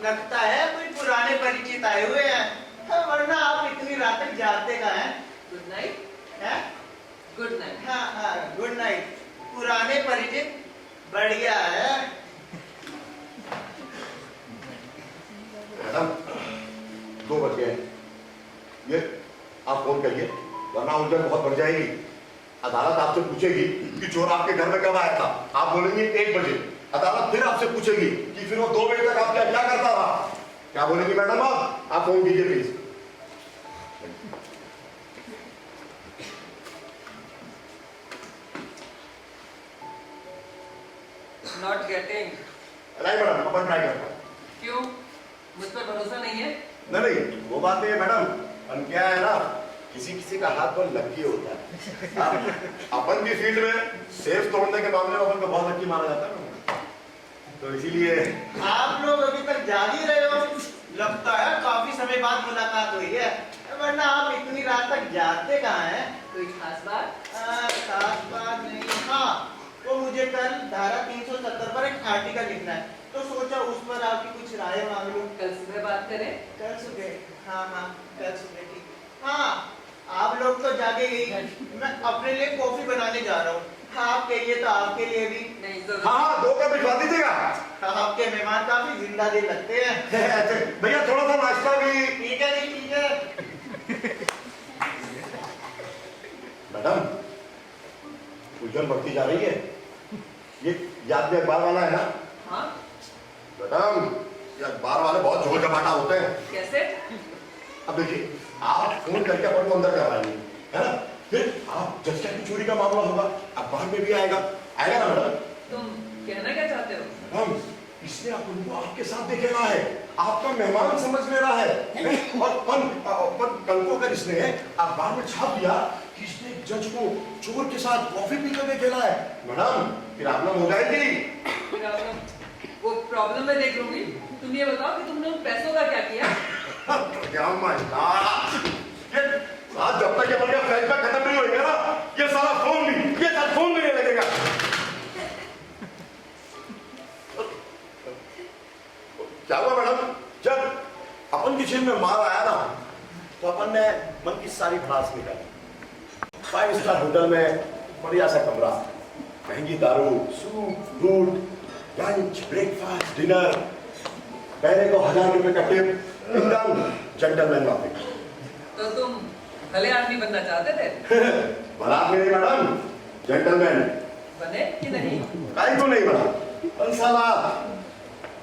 लगता है कोई पुराने परिचित आए हुए हैं, वरना आप इतनी रात तक जागते कहाँ हैं? Good night. हैं? Good night. हाँ, गुड नाइट। पुराने परिचित बढ़िया है। मैडम 2 बज गए, ये आप फोन करिए वरना उलझन बहुत बढ़ जाएगी। अदालत आपसे पूछेगी कि चोर आपके घर में कब आया था, आप बोलेंगे 1 बजे। अदालत फिर आपसे पूछेगी कि फिर वो 2 बजे तक आप क्या करता था, क्या बोलेंगी मैडम? आप फोन कीजिए प्लीज। Not getting. नहीं मैडम, अपन ट्राई करते हैं। क्यों? मुझ पर भरोसा नहीं है? नहीं वो बात नहीं है मैडम, अपन क्या है ना, किसी किसी का हाथ बहुत लकी होता है। अपन की फील्ड में सेफ तोड़ने के मामले में अपन को बहुत लकी माना जाता है, तो इसीलिए। आप लोग अभी तक जाग ही रहे हो, लगता है काफी समय बाद मुलाकात हुई है, वरना आप इतनी रात तक जागते कहाँ हैं? कोई खास बात? खास बात नहीं। हाँ, तो मुझे कल धारा 370 पर एक आर्टिकल लिखना है, तो सोचा उस पर आपकी कुछ राय मांग लूं। कल सुबह बात करें? कल सुबह? हाँ, कल सुबह ठीक। हाँ, आप लोग तो जागे ही, मैं अपने लिए कॉफी बनाने जा रहा हूँ। आप कहिए तो आपके लिए भी। नहीं जरूर। हाँ 2 कप भिजवा दीजिएगा। आपके मेहमान काफी जिंदा दिल लगते हैं। अच्छा भैया, थोड़ा सा नाश्ता भी। ठीक है जी, ठीक है। मैडम उलझन बढ़ती जा रही है, ये याद में अखबार वाला है ना? हाँ? मैडम ये अखबार वाले बहुत झोल झपाटा होते हैं। कैसे? अब देखिए, आप फोन करके अपन को अंदर करवाएंगे, है ना? फिर आप जज की चोरी का मामला होगा, अखबार में भी आएगा ना मैडम? तुम कहना क्या चाहते हो? मैडम इसने अपन को आपके साथ देखेगा है, आपका मेहमान समझ ले रहा है। और कल को अगर इसने अखबार में छाप दिया कि इसने जज को चोर के साथ कॉफी पीते हुए खेला है, मैडम फिर प्रॉब्लम हो जाएगी। वो प्रॉब्लम मैं देख लूंगी। तुम ये बताओ कि तुमने उन पैसों का क्या किया? क्या मजा, आज जब तक ये बढ़िया फैसला खत्म नहीं होगा ना, ये सारा फोन भी नहीं लगेगा। क्या हुआ मैडम, जब अपन की जेब में माल आया ना, तो अपन ने मन की सारी भड़ास निकाली। 5 स्टार होटल में बढ़िया सा कमरा, महंगी दारू, soup, fruit, lunch, breakfast, dinner, पहले को 1000 रुपए का टिप, एकदम जेंटलमैन वापस। तो तुम भले आदमी बनना चाहते थे? भला आदमी नहीं मैडम, जेंटलमैन। बने कि नहीं? काहे को नहीं बना, साला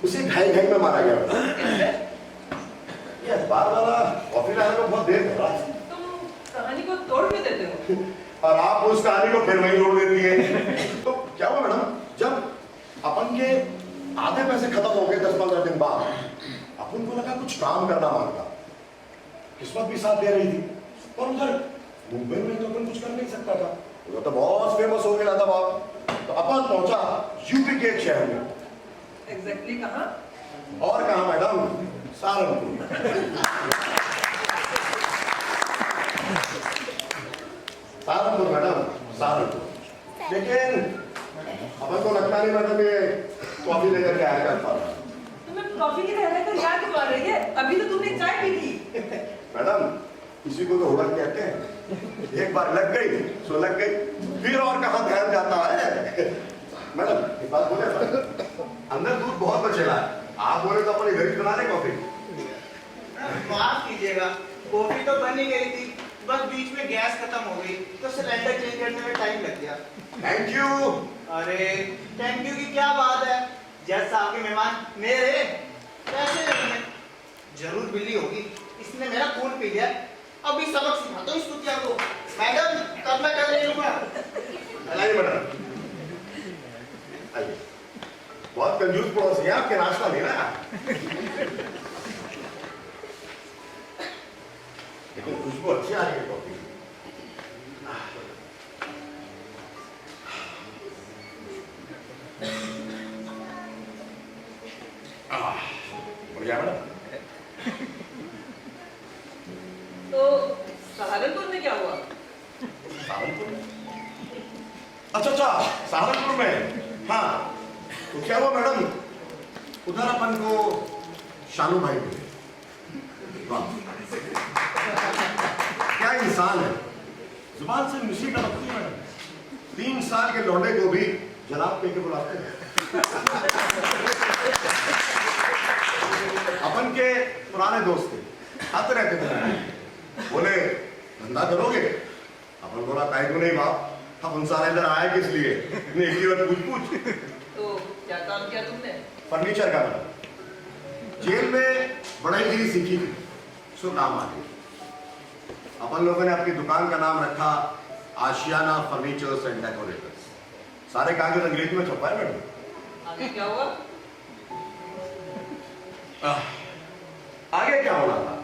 उसे घाई में मारा गया। कैसे? ये बार वाला कॉफी लाने में बहुत देर हो रहा है। तुम कहानी को तोड़ भी देते हो। और आप उस कहानी को फिर वहीं जोड़ देती है। तो क्या हुआ मैडम, जब अपन के आधे पैसे खत्म हो गए 10-15 दिन बाद, अपन को लगा कुछ काम करना मांगा, किस्मत भी साथ दे रही थी, पर उधर मुंबई में तो अपन कुछ कर नहीं सकता था, उधर तो बहुत फेमस हो गया था बाप। तो अपन पहुंचा यूपी के एक शहर में। एग्जैक्टली कहाँ? और कहा मैडम, सहारनपुर। सहारनपुर मैडम, सहारनपुर। लेकिन अपन को लगता नहीं मैडम ये कॉफी लेकर के आया कर पा रहा। तुम्हें कॉफी की रहने तो याद क्यों आ रही है? अभी तो तुमने चाय पी थी। मैडम, किसी को तो हुड़क कहते हैं, एक बार लग गई सो लग गई, फिर और कहाँ ध्यान जाता है। मैडम एक बात बोले, अंदर दूध बहुत बचेला है, आप बोले तो अपन इधर ही बना लें कॉफी। माफ कीजिएगा, कॉफी तो बन ही गई थी, बस बीच में गैस खत्म हो गई तो सिलेंडर चेंज करने में टाइम लग गया। Thank you. अरे थैंक यू की क्या बात है, जज साहब के मेहमान मेरे कैसे लगे? जरूर बिल्ली होगी, इसने मेरा खून पी लिया। अभी सबक सिखाता हूँ इस कुतिया को। मैडम कब मैं कर रही हूँ? आइए मैडम, आइए। बहुत कंजूस पड़ोसी है आपके, नाश्ता लेना। लेकिन खुशबू अच्छी आ रही है कॉफी। बढ़िया मैडम। तो सहारनपुर में क्या हुआ? सहारनपुर में? अच्छा, सहारनपुर में, हाँ। तो क्या हुआ मैडम, उधर अपन को शानू भाई मिले। वाह, क्या इंसान है, जुबान से मिशी का लगती है मैडम। 3 साल के लौंडे को भी जनाब कह के बुलाते हैं। अपन के पुराने दोस्त थे, आते रहते थे। बोले धंधा करोगे? अपन बोला काहे को नहीं बाप, अपन सारे इधर आए किस लिए, एक ही बार पूछ। तो क्या काम किया तुमने? फर्नीचर का बना। जेल में बढ़ईगिरी सीखी थी, सो काम आ गई। अपन लोगों ने अपनी दुकान का नाम रखा आशियाना फर्नीचर्स एंड डेकोरेटर्स। सारे कागज अंग्रेजी में छपा है मैडम। आगे क्या हुआ? आगे क्या होना था,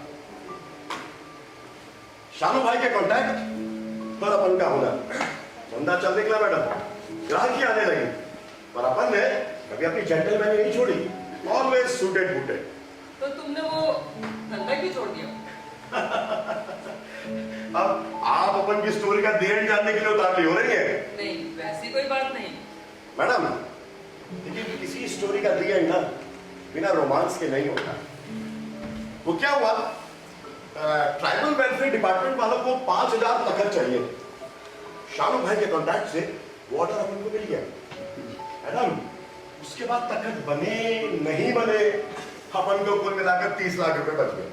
शानू भाई के कॉन्टैक्ट पर अपन का होना, धंधा चल निकला मैडम, ग्राहकी आने लगी। पर अपन ने कभी अपनी जेंटलमैन नहीं छोड़ी, ऑलवेज सूटेड बूटेड। तो तुमने वो धंधा क्यों छोड़ दिया? अब आप अपन की स्टोरी का देर जानने के लिए उतावली हो रही है। नहीं, वैसी कोई बात नहीं। मैडम, लेकिन किसी स्टोरी का दी एंड ना बिना रोमांस के नहीं होता। वो क्या हुआ, ट्राइबल वेलफेयर डिपार्टमेंट वालों को 5000 तखत चाहिए। शानू भाई के कॉन्टैक्ट से वो ऑर्डर अपन को मिल गया। मैडम, उसके बाद तखत बने नहीं बने, अपन को कुल मिलाकर 30 लाख रुपए बच गए।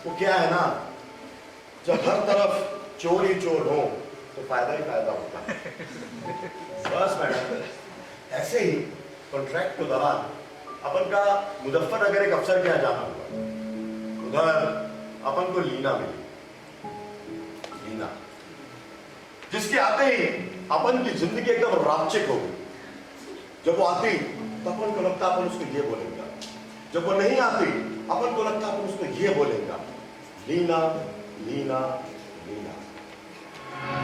वो क्या है ना, जब हर तरफ चोर ही चोर हो तो फायदा ही फायदा होता है। बस मैडम, ऐसे ही कॉन्ट्रैक्ट के दौरान अपन का मुजफ्फरनगर एक अफसर के यहाँ जाना हुआ। उधर अपन को लीना मिली, लीना, जिसके आते ही अपन की जिंदगी एकदम रापचिक हो गई। जब वो आती तो अपन को लगता अपन उसको ये बोलेंगे, जब वो नहीं आती अपन को लगता अपन उसको ये बोलेंगे, लीना लीना लीना।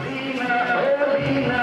लीना ओ लीना,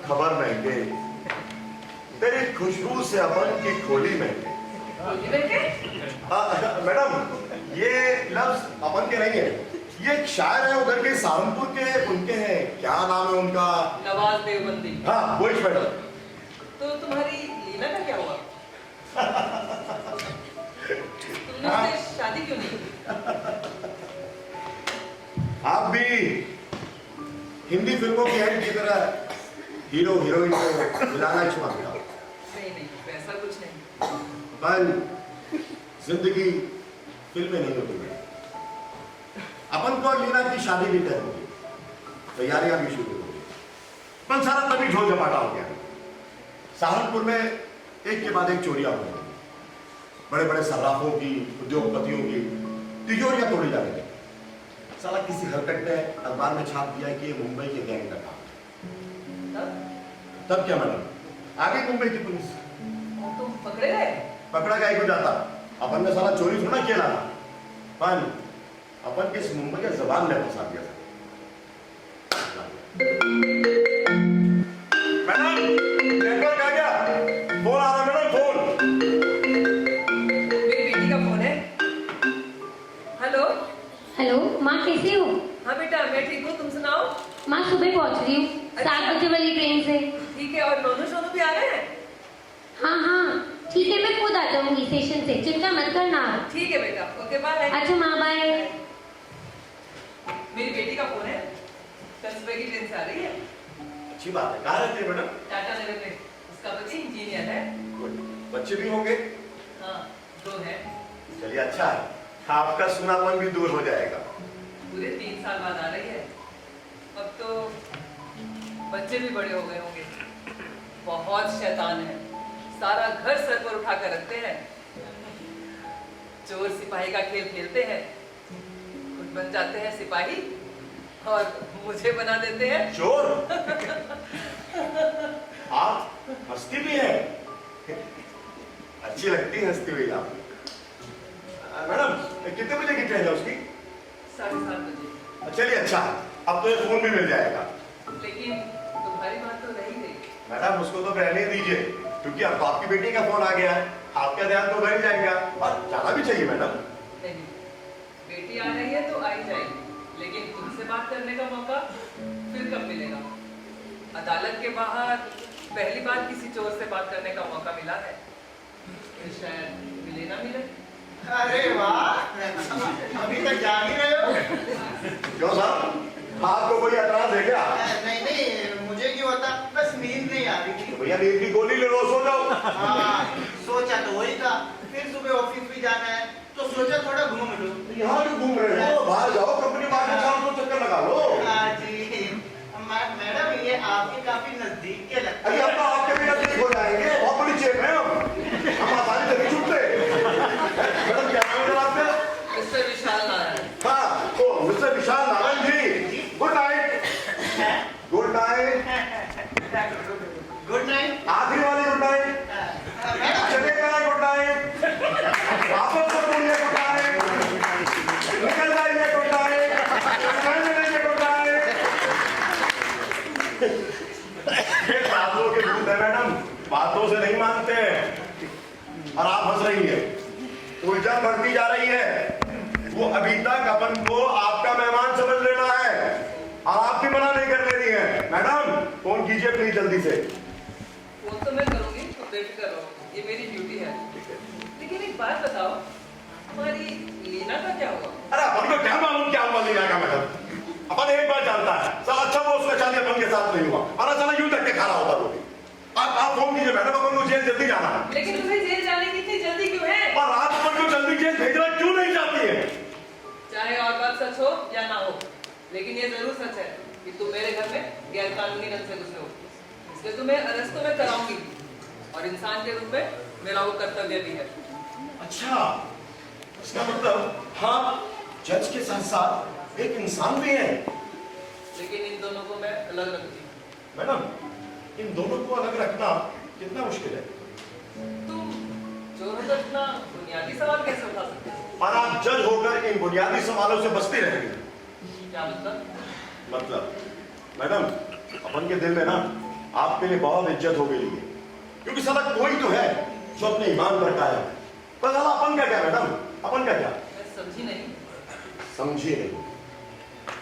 खबर महंगे, तेरी खुशबू से अपन की खोली महंगे। मैडम, मैडम, ये लफ्ज अपन के नहीं है, ये एक शायर है उधर के सहारनपुर के, उनके हैं, क्या नाम है उनका? नवाज देवबंदी। हाँ वही मैडम। तो तुम्हारी लीना का क्या हुआ? तुमने उससे शादी क्यों नहीं की? आप भी हिंदी फिल्मों की हेड की तरह हीरो हीरोइन को मिलाना चाहते हो? नहीं नहीं, वैसा कुछ नहीं। पर जिंदगी फिल्में नहीं होती है। अपन को और लीना की शादी भी तय होगी, तैयारियां भी शुरू होगी, पर सारा तभी झोल झपाटा हो गया। सहारनपुर में एक के बाद एक चोरियां हो गई, बड़े बड़े सर्राफों की, उद्योगपतियों की तिजोरियां तोड़ी जा रही। साला किसी हरकत ने अखबार में छाप दिया कि ये मुंबई के गैंग का काम। तब क्या मैडम, आ गई मुंबई की पुलिस। और तुम पकड़े गए? पकड़ा गया क्यों जाता? अपन ने साला चोरी थोड़ा किया ना, पर अपन किस मुंबई के जबान में फंसा दिया था। मैडम नेटवर्क आ गया, फोन आ रहा मैडम, फोन। मेरी बेटी का फोन है। हेलो हेलो माँ, कैसे हो? हाँ बेटा, मैं ठीक हूँ, तुम सुनाओ। माँ सुबह पहुँच रही हूँ 7 बजे वाली ट्रेन से। ठीक है, और नोनू सोनू भी आ रहे हैं? हाँ हाँ ठीक है, मैं खुद आ जाऊंगी स्टेशन से, चिंता मत करना। ठीक है बेटा, ओके बाय। अच्छा माँ बाय। मेरी बेटी का फोन है, कल सुबह की ट्रेन से आ रही है। अच्छी बात है। कहाँ रहते हैं मैडम? टाटा नगर में। उसका पति इंजीनियर है। बच्चे भी होंगे? हाँ 2 है। चलिए अच्छा है, आपका सुनापन भी दूर हो जाएगा। पूरे 3 साल बाद आ रही है। अब तो बच्चे भी बड़े हो गए होंगे। बहुत शैतान है, सारा घर सर पर उठा कर रखते हैं। चोर सिपाही का खेल खेलते हैं, खुद बन जाते हैं सिपाही और मुझे बना देते हैं चोर। आप हंसती भी है, अच्छी लगती है हंसती हुई आप। मैडम कितने बजे की ट्रेन है उसकी? 7:30 बजे। चलिए अच्छा, अब तो ये फोन भी मिल जाएगा। लेकिन तुम्हारी बात तो रही गई। मैडम उसको तो रहने दीजिए, क्योंकि अब तो आपकी बेटी का फोन आ गया है, आपका ध्यान तो उधर ही जाएगा, और जाना भी चाहिए मैडम। नहीं, बेटी आ रही है तो आई जाएगी, लेकिन तुमसे बात करने का मौका फिर कब मिलेगा? अदालत के बाहर पहली बार किसी चोर से बात करने का मौका मिला है, फिर शायद मिले ना मिले। अरे वाह, अभी तक जाग ही रहे हो? क्यों साहब, आपको कोई एतराज है क्या? नहीं नहीं, मुझे क्यों होता, बस नींद नहीं आ रही थी। भैया नींद की गोली ले लो, सो जाओ। हाँ, सोचा तो वही था, फिर सुबह ऑफिस भी जाना है, तो सोचा थोड़ा घूम लूं। यहाँ क्यों घूम रहे हो? बाहर जाओ, कंपनी मार्केट जाओ, तो चक्कर लगा लो। हाँ जी, मैडम ये आपके काफी नजदीक के लगते अरे हैं। हम तो आपके भी नजदीक हो जाएंगे, बहुत बड़ी चेप है हम आसानी से नहीं छूटते। मैडम क्या नाम है आपका? मिस्टर विशाल नारायण। हाँ, तो mister Vishal Narayan ji, good night. Good night. Good night. आखिरी वाली गुड नाइट। चलेगा गुड नाइट, वापस से बोलिए गुड नाइट, निकल जाइए गुड नाइट, गुड नाइट। ये बातों के भूत है मैडम, बातों से नहीं मानते हैं। और आप हंस रही है, उलझन बढ़ती जा रही है। वो अभी तक अपन को आपका मेहमान समझ लेना है और आपकी मना नहीं कर ले रही है। मैडम फोन कीजिए प्लीज जल्दी से। फोन तो मैं करूंगी, तो बेफिक्र रहो, ये मेरी ड्यूटी है। लेकिन एक बात बताओ, हमारी लीना का क्या हुआ? अरे अपन को क्या मालूम क्या हुआ लीना का मैडम, अपन एक बार जानता है साला, अच्छा वो उसका शादी अपन के साथ नहीं हुआ, और साला यूं तक के खा रहा होता रोटी। आप फोन कीजिए मैडम, अपन को जेल जल्दी जाना है। लेकिन तुम्हें जेल जाने की इतनी जल्दी क्यों है? और आप अपन को जल्दी जेल भेजना क्यों नहीं चाहती है? चाहे और बात सच हो या ना हो, लेकिन ये जरूर सच है कि तुम मेरे घर में गैर कानूनी ढंग से घुसे हो, इसलिए तुम्हें अरेस्ट तो मैं कराऊंगी, और इंसान के रूप में मेरा वो कर्तव्य भी है। अच्छा, इसका मतलब हाँ, जज के साथ साथ एक इंसान भी है। लेकिन इन दोनों को मैं अलग रखती हूँ। मैडम इन दोनों को अलग रखना कितना मुश्किल है? तुम चोर होकर इतना बुनियादी सवाल कैसे उठा सकते हो? और आप जज होकर इन बुनियादी सवालों से बचती रहेंगी। क्या मतलब? मतलब मैडम अपन के दिल में ना आपके लिए बहुत इज्जत हो गई है, क्योंकि साला कोई तो है जो अपने ईमान पर कायम है। पर साला अपन का क्या मैडम, अपन का क्या? मैं समझी नहीं। समझिए नहीं,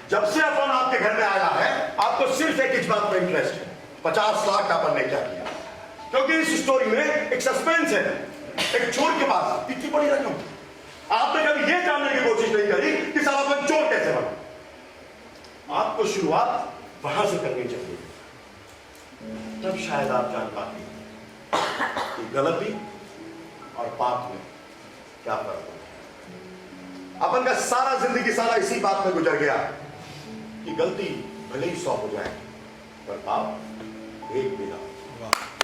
जब से अपन आपके घर में आया है आपको सिर्फ एक इस बात में इंटरेस्ट है, 50 लाख का अपन ने क्या किया। क्योंकि इस स्टोरी में एक सस्पेंस है, एक चोर के पास इतनी बड़ी रकम। आपने कभी यह जानने की कोशिश नहीं करी कि साला अपन चोर कैसे बना। आपको शुरुआत वहां से करनी चाहिए, तब शायद आप जान पाते कि गलती और पाप में क्या फर्क है। अपन का सारा जिंदगी सारा इसी बात में गुजर गया कि गलती भले ही 100 हो जाए पर पाप एक भी ना,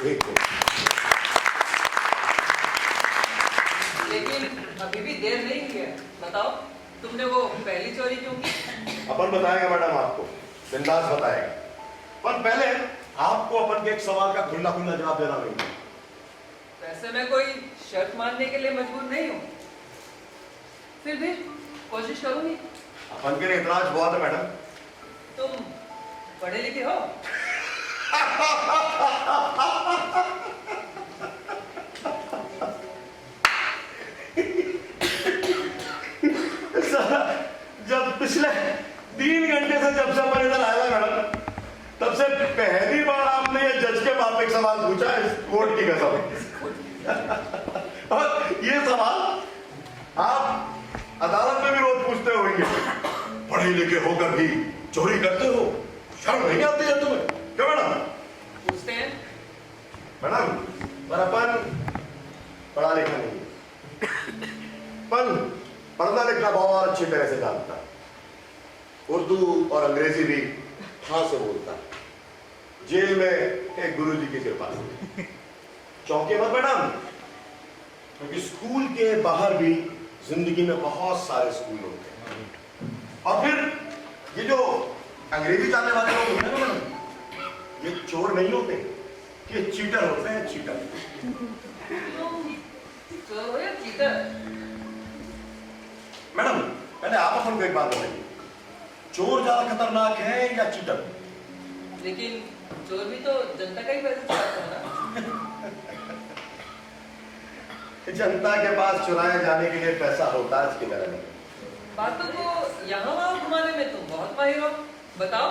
एक भी। लेकिन अभी भी देर नहीं हुई है, बताओ तुमने वो पहली चोरी क्यों की? अपन बताएगा मैडम, आपको बिंदास बताएगा, पर पहले आपको अपन के एक सवाल का खुला खुला जवाब देना नहीं। वैसे मैं कोई शर्त मानने के लिए मजबूर नहीं हूँ, फिर भी कोशिश करूंगी। अपन के लिए इतराज बहुत है मैडम। तुम पढ़े लिखे हो? जब पिछले 3 घंटे से जब से अपन इधर आया मैडम, तब से पहली बार आपने ये जज के बाप एक सवाल पूछा है, इस कोर्ट की कसम। और ये सवाल आप अदालत में भी रोज पूछते होंगे, पढ़े लिखे होकर भी चोरी करते हो, शर्म नहीं आती है तुम्हें? क्या मैडम पूछते हैं? मैडम पर अपन पढ़ा लिखा नहीं है, पर पढ़ना लिखना बहुत अच्छी तरह से जानता है, उर्दू और अंग्रेजी भी हाँ से बोलता है। जेल में एक गुरुजी की कृपा से। चौंके मत मैडम, क्योंकि स्कूल के बाहर भी जिंदगी में बहुत सारे स्कूल होते हैं। और फिर ये जो अंग्रेजी जानने वाले लोग होते हैं ना मैडम, ये चोर नहीं होते, ये चीटर होते हैं, चीटर। चोर हो या चीटर? मैडम पहले आप अपन को एक बात बताइए, चोर ज्यादा खतरनाक है या चीटर? लेकिन चोर भी तो जनता का ही पैसा चुराता है ना। जनता के पास चुराए जाने के लिए पैसा होता है, इसकी तरह नहीं। बातों को यहाँ वहाँ घुमाने में तुम बहुत माहिर हो। बताओ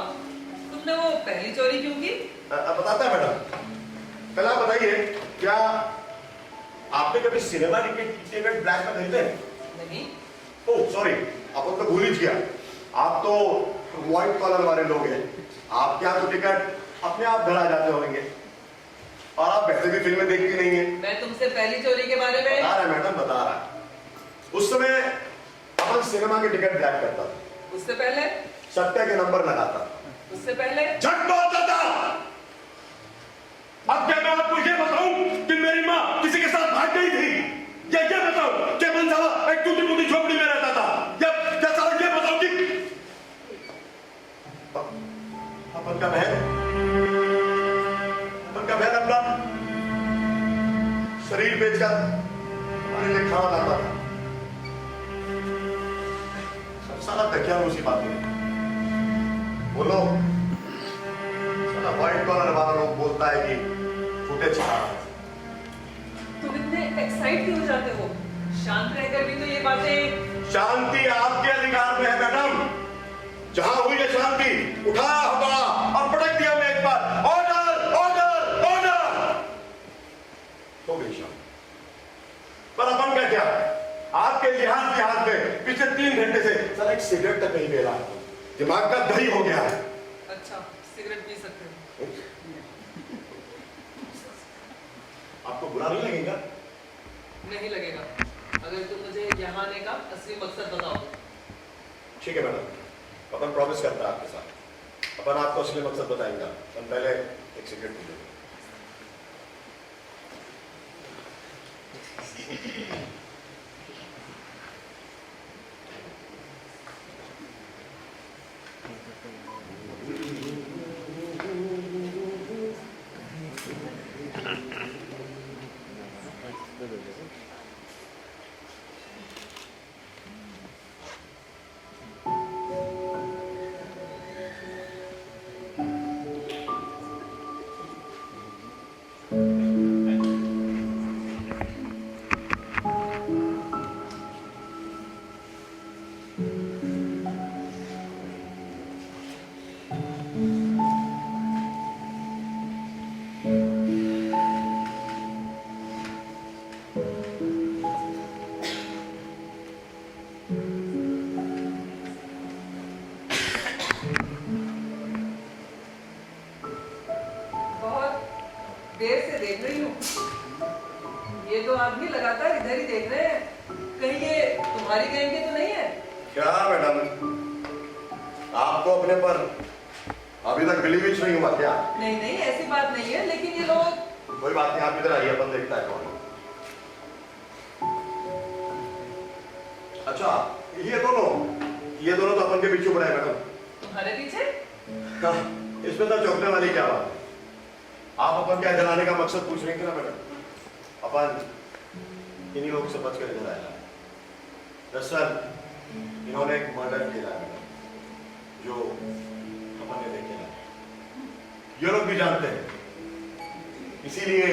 तुमने वो पहली चोरी क्यों की? बताता है मैडम। पहले आप बताइए, क्या आपने कभी सिनेमा टिकट ब्लैक में खरीदे? नहीं। ओह सॉरी, आप तो भूल ही गया, आप तो व्हाइट कॉलर वाले लोग हैं। आपके यहाँ तो टिकट अपने आप घर आ जाते होंगे, और आप वैसे भी फिल्में देखती नहीं है। मैं तुमसे पहली चोरी के बारे में बता रहा है मैडम, बता रहा है। उस समय अपन सिनेमा के टिकट ब्लैक करता था। उससे पहले सट्टे के नंबर लगाता था। उससे पहले झट बोलता था। अब क्या मैं आपको ये बताऊं कि मेरी माँ किसी के साथ भाग गई थी, या ये बताऊं कि मनसावा एक टूटी फूटी झोपड़ी में रहता था, या सारा ये बताऊं कि अपन का बहन अपना शरीर बेचकर हमारे लिए खाना लाता था। सब सारा धक्या उसी बात में। बोलो, सारा व्हाइट कॉलर वाला लोग बोलता है कि फुटेज था। तुम इतने एक्साइट क्यों हो जाते हो? शांत रहकर भी तो ये बातें। शांति आपके अधिकार में है मैडम। जहां हुई है शांति, उठाया हथौड़ा और पटक दिया मैं एक बार, ऑर्डर ऑर्डर ऑर्डर, हो गई शांति। पर अपन का क्या, आपके लिहाज में पिछले 3 घंटे से सर एक सिगरेट तक नहीं ले रहा, दिमाग का दही हो गया है। अच्छा, सिगरेट पी सकते हो? आपको बुरा नहीं लगेगा? नहीं लगेगा, अगर तुम मुझे यहाँ आने का असली मकसद बताओ। ठीक है मैडम, अपन प्रॉमिस करता है आपके साथ, अपन आपको असली मकसद बताएंगे। हम पहले एक सिगरेट पी लेंगे। देर से देख रही हूँ। ये तो आदमी लगातार इधर ही देख रहे हैं, कहीं ये तुम्हारी गैंग के तो नहीं है? क्या मैडम, आपको अपने पर अभी तक बिलीव नहीं हुआ क्या? नहीं नहीं, ऐसी बात नहीं है, लेकिन ये लोग... कोई बात नहीं, आप इधर आइए, अपन देखता है कौन। अच्छा, ये दोनों तो अपन के पीछे पड़े हैं मैडम। तुम्हारे पीछे? हाँ, इसमें तो चौंकने वाली क्या बात है? आप अपन क्या इधर आने का मकसद पूछ रहे थे ना मैडम? अपन इन्हीं लोग से बच कर इधर आया। दरअसल इन्होंने एक मर्डर किया है जो अपन ने देखे ना। ये लोग भी जानते हैं, इसीलिए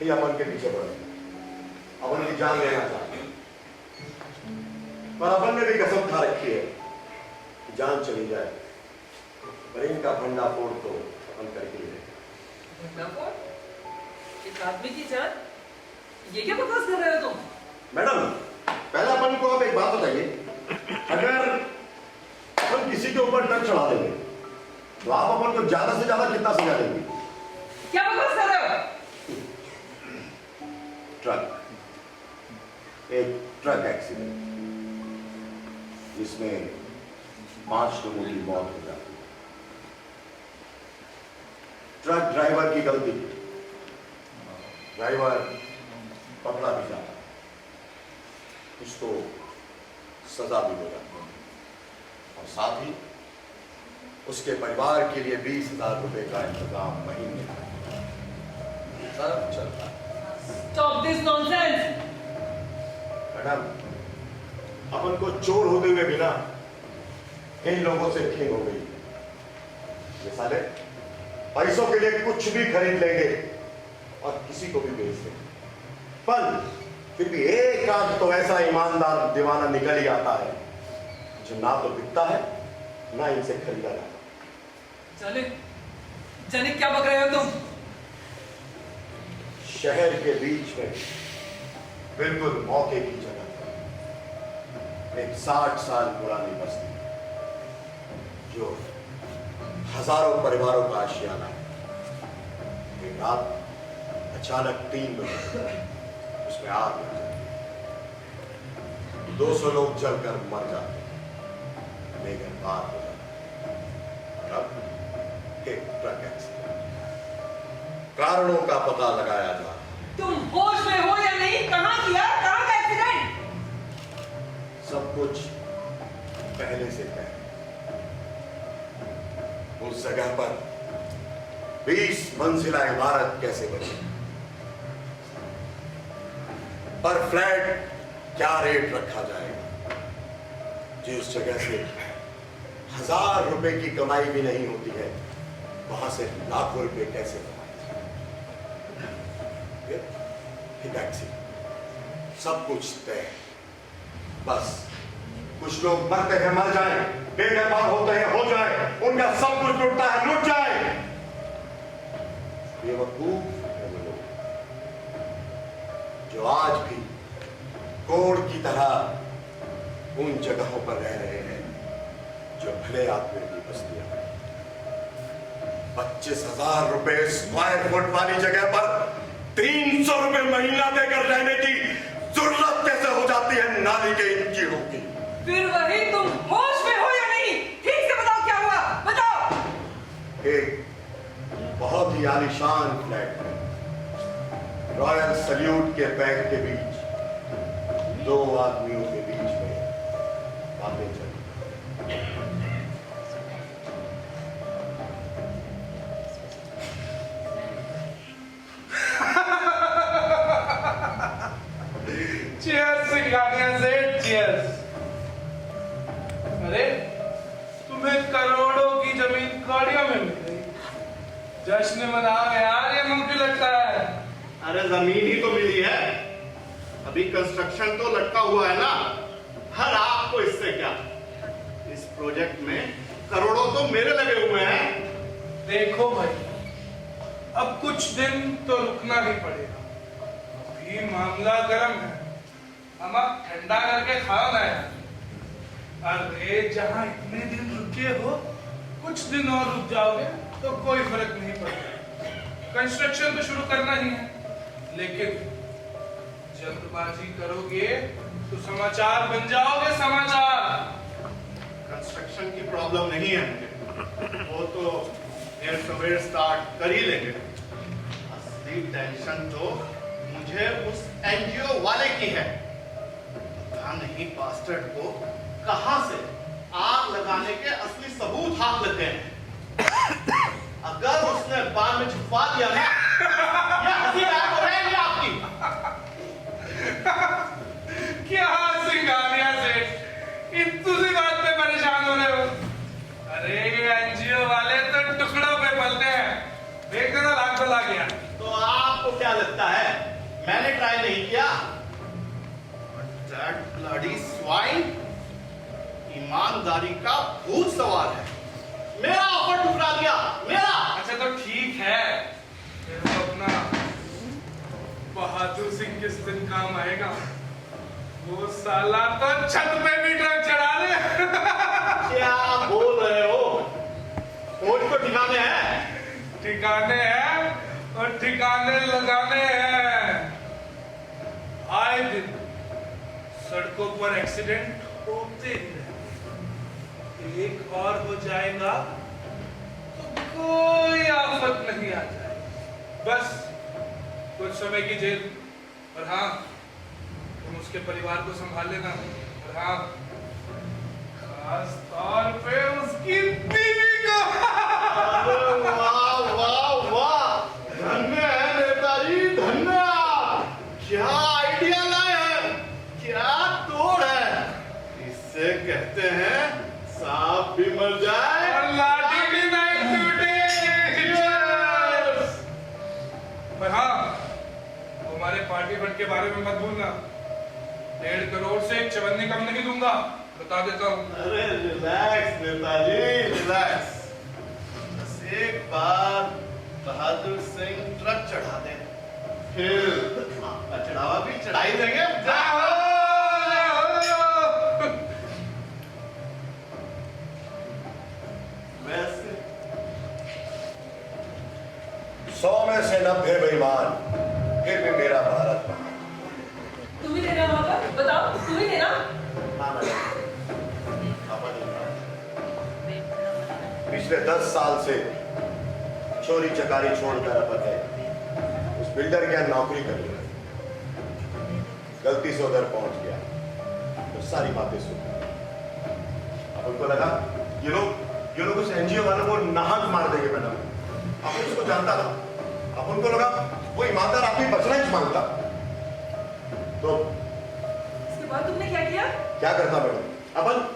ये अपन के पीछे पड़े, अपन की जान लेना चाहते हैं। पर अपन ने भी कसम खा रखी है कि जान चली जाए पर इनका भंडाफोड़ तो अपन करके ही रहेंगे। भंडाफोड़? इस आदमी की जान? ये क्या बकवास कर रहे हो तुम? मैडम, पहले अपन को आप एक बात बताइए, अगर अपन किसी के ऊपर ट्रक चढ़ा देंगे तो आप अपन को ज्यादा से ज्यादा कितना सजा देंगे? क्या बकवास कर रहे हो? ट्रक, एक ट्रक एक्सीडेंट जिसमें 5 लोगों की मौत हो जाती है। ट्रक ड्राइवर की गलती, ड्राइवर पकड़ा भी जाता है, उसको सजा भी हो जाती है और साथ ही उसके परिवार के लिए 20,000 रुपए का इंतजाम महीने का सब चलता है। Stop this nonsense! मैडम, अपन को चोर होते हुए भी ना इन लोगों से खीन हो गई। ये साले पैसों के लिए कुछ भी खरीद लेंगे और किसी को भी बेच देंगे, पर फिर भी एक आध तो ऐसा ईमानदार दीवाना निकल ही आता है जो ना तो बिकता है ना इनसे खरीदा जाता। जाने क्या बक रहे हो तुम? शहर के बीच में बिल्कुल मौके की जगह एक 60 साल पुरानी बस्ती जो हजारों परिवारों का आशियाना है। एक रात अचानक 3 बजे उसमें आग लग जाती है, 200 लोग जलकर मर जाते हैं, लेकिन बात हो जाती है। और अब एक ट्रक एक्सीडेंट, कारणों का पता लगाया जा। तुम होश में हो या नहीं? कहां किया? कहां का एक्सीडेंट? सब कुछ पहले से तय। उस जगह पर 20 मंजिला इमारत कैसे बनी, पर फ्लैट क्या रेट रखा जाएगा, जिस जगह से 1000 रुपए की कमाई भी नहीं होती है, वहां से लाखों रुपए कैसे कमाए? टैक्सी, सब कुछ तय। बस कुछ लोग मरते हैं मर जाए, बेव्यापार होते हैं हो जाए, उनका सब कुछ लुटता है लुट जाए। बेवकूफ है वो लोग जो आज भी कोड़ की तरह उन जगहों पर रह रहे हैं जो भले आदमियों की बस्तियां हैं। 25,000 रुपए स्क्वायर फुट वाली जगह पर 300 रुपए महीना देकर रहने की जरूरत कैसे हो जाती है नाली के इन कीड़ों की? फिर वही, तुम होश में हो या नहीं? ठीक से बताओ क्या हुआ, बताओ। एक बहुत ही आलीशान फ्लैट है, रॉयल सल्यूट के पैक के बीच 2 आदमियों के बीच में बातें चली। Cheers सिंघानिया सेठ, cheers। अरे तुम्हें करोड़ों की जमीन कौड़ियों में मिल गई, जश्न मनाओ यार, ये मुमकिन लगता है। अरे जमीन ही तो मिली है, अभी कंस्ट्रक्शन तो लटका हुआ है ना। हर आपको इससे क्या, इस प्रोजेक्ट में करोड़ों तो मेरे लगे हुए हैं। देखो भाई, अब कुछ दिन तो रुकना ही पड़ेगा, अभी मामला गर्म है, हम अब ठंडा करके खाओ ना यार। अरे जहां इतने दिन रुके हो, कुछ दिन और रुक जाओगे तो कोई फर्क नहीं पड़ता। कंस्ट्रक्शन तो शुरू करना ही है, लेकिन जल्दबाजी करोगे तो समाचार बन जाओगे, समाचार। कंस्ट्रक्शन की प्रॉब्लम नहीं है मुझे, वो तो देर सवेर स्टार्ट कर ही लेंगे। असली टेंशन तो मुझे उस एनजीओ वाले की है। पता नहीं बास्टर्ड को कहां से आग लगाने के असली सबूत हाथ लग गए हैं। अगर उसने बाद में छुपा दिया ना, ये हंसी गायब हो रहेगी आपकी। क्या सिंगानिया सेठ, इतनी बात पे परेशान हो रहे हो? अरे एनजीओ वाले तो टुकड़ों पे पलते हैं, देख देना लाख बला गया। तो आपको क्या लगता है मैंने ट्राई नहीं किया? That bloody swine, ईमानदारी का भूत सवार है। मेरा ऑफर ठुकरा दिया, मेरा। अच्छा तो ठीक है, फिर तो अपना बहादुर सिंह किस दिन काम आएगा? वो साला तो छत पे भी ट्रक चढ़ा दे। क्या बोल रहे हो? कोच को ठिकाने हैं? ठिकाने हैं और ठिकाने लगाने हैं। आए दिन सड़कों पर एक्सीडेंट होते ही रहते, एक और हो जाएगा तो कोई आफत नहीं आ जाए, बस कुछ समय की जेल। और हाँ, तुम उसके परिवार को संभाल लेना। और हाँ, खास तौर पे उसकी बीवी को। वाह वाह वाह, धन्य है नेताजी, धन्य। क्या आइडिया लाए हैं, क्या तोड़ है। इससे कहते हैं सांप भी मर जाए और लाठी भी नहीं टूटे। पर हाँ, तुम्हारे पार्टी फंड के बारे में मत भूलना। 1.5 करोड़ से एक चवन्नी कम नहीं दूंगा, बता देता हूँ। अरे रिलैक्स नेताजी, रिलैक्स। बस एक बार बहादुर सिंह ट्रक चढ़ा दे, फिर आपका चढ़ावा भी चढ़ा ही देंगे। जाओ। वैसे 100 में से 90 बेईमान, फिर भी मेरा भारत। तुम ही देना वहां पर, बताओ तुम ही देना। पिछले 10 साल से चोरी चकारी छोड़कर अपन है उस बिल्डर के यहाँ नौकरी कर रही, गलती से उधर पहुंच गया तो सारी बातें सुन। अब उनको लगा ये लोग उस एनजीओ वालों को नाहक मार देंगे। मैडम अब उसको जानता था, अब उनको लगा वो ईमानदार आदमी बचना ही मांगता। तो इसके बाद तुमने क्या किया? क्या करता मैडम,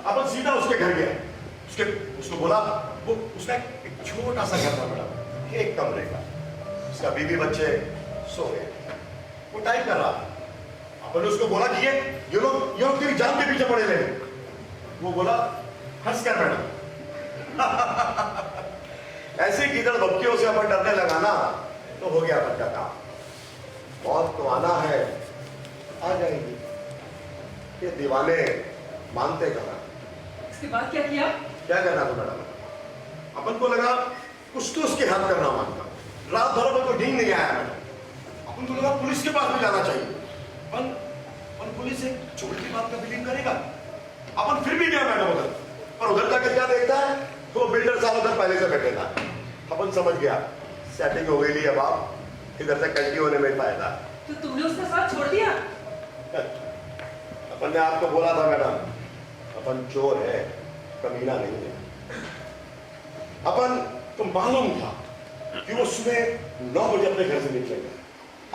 अपन सीधा उसके घर गया, उसको बोला, वो उसका एक छोटा सा घर था मैडम, 1 कमरे का, उसका बीवी बच्चे सो गए, वो टाइप कर रहा था। अपन उसको बोला कि ये लोग तेरी जान के पीछे पड़े रहे। वो बोला हंस कर मैडम। ऐसे कीचड़ बक्कियों से अपन डरने लगा ना, तो हो गया अपन का काम। मौत तो आना है, आ जाएगी, ये दीवाने मानते कहा। इसके बाद क्या किया? क्या करना था मैडम, अपन को लगा कुछ तो उसके हाथ करना मांगता। रात भर अपन को नींद नहीं आया मैडम, अपन को लगा पुलिस के पास में जाना चाहिए। अपन पुलिस एक छोटी बात का बिलीव करेगा। अपन फिर भी गया मैडम उधर, पर उधर जाकर क्या देखता है, तो बिल्डर साहब उधर पहले से बैठे था। अपन समझ गया सेटिंग हो गई, अब आप इधर से कंटिन्यू होने में फायदा। तो तुमने उसका साथ छोड़ दिया? अपन ने आपको बोला था मैडम, अपन चोर है, कमीना नहीं है। अपन तो मालूम था कि वो सुबह 9 बजे अपने घर से निकलेगा।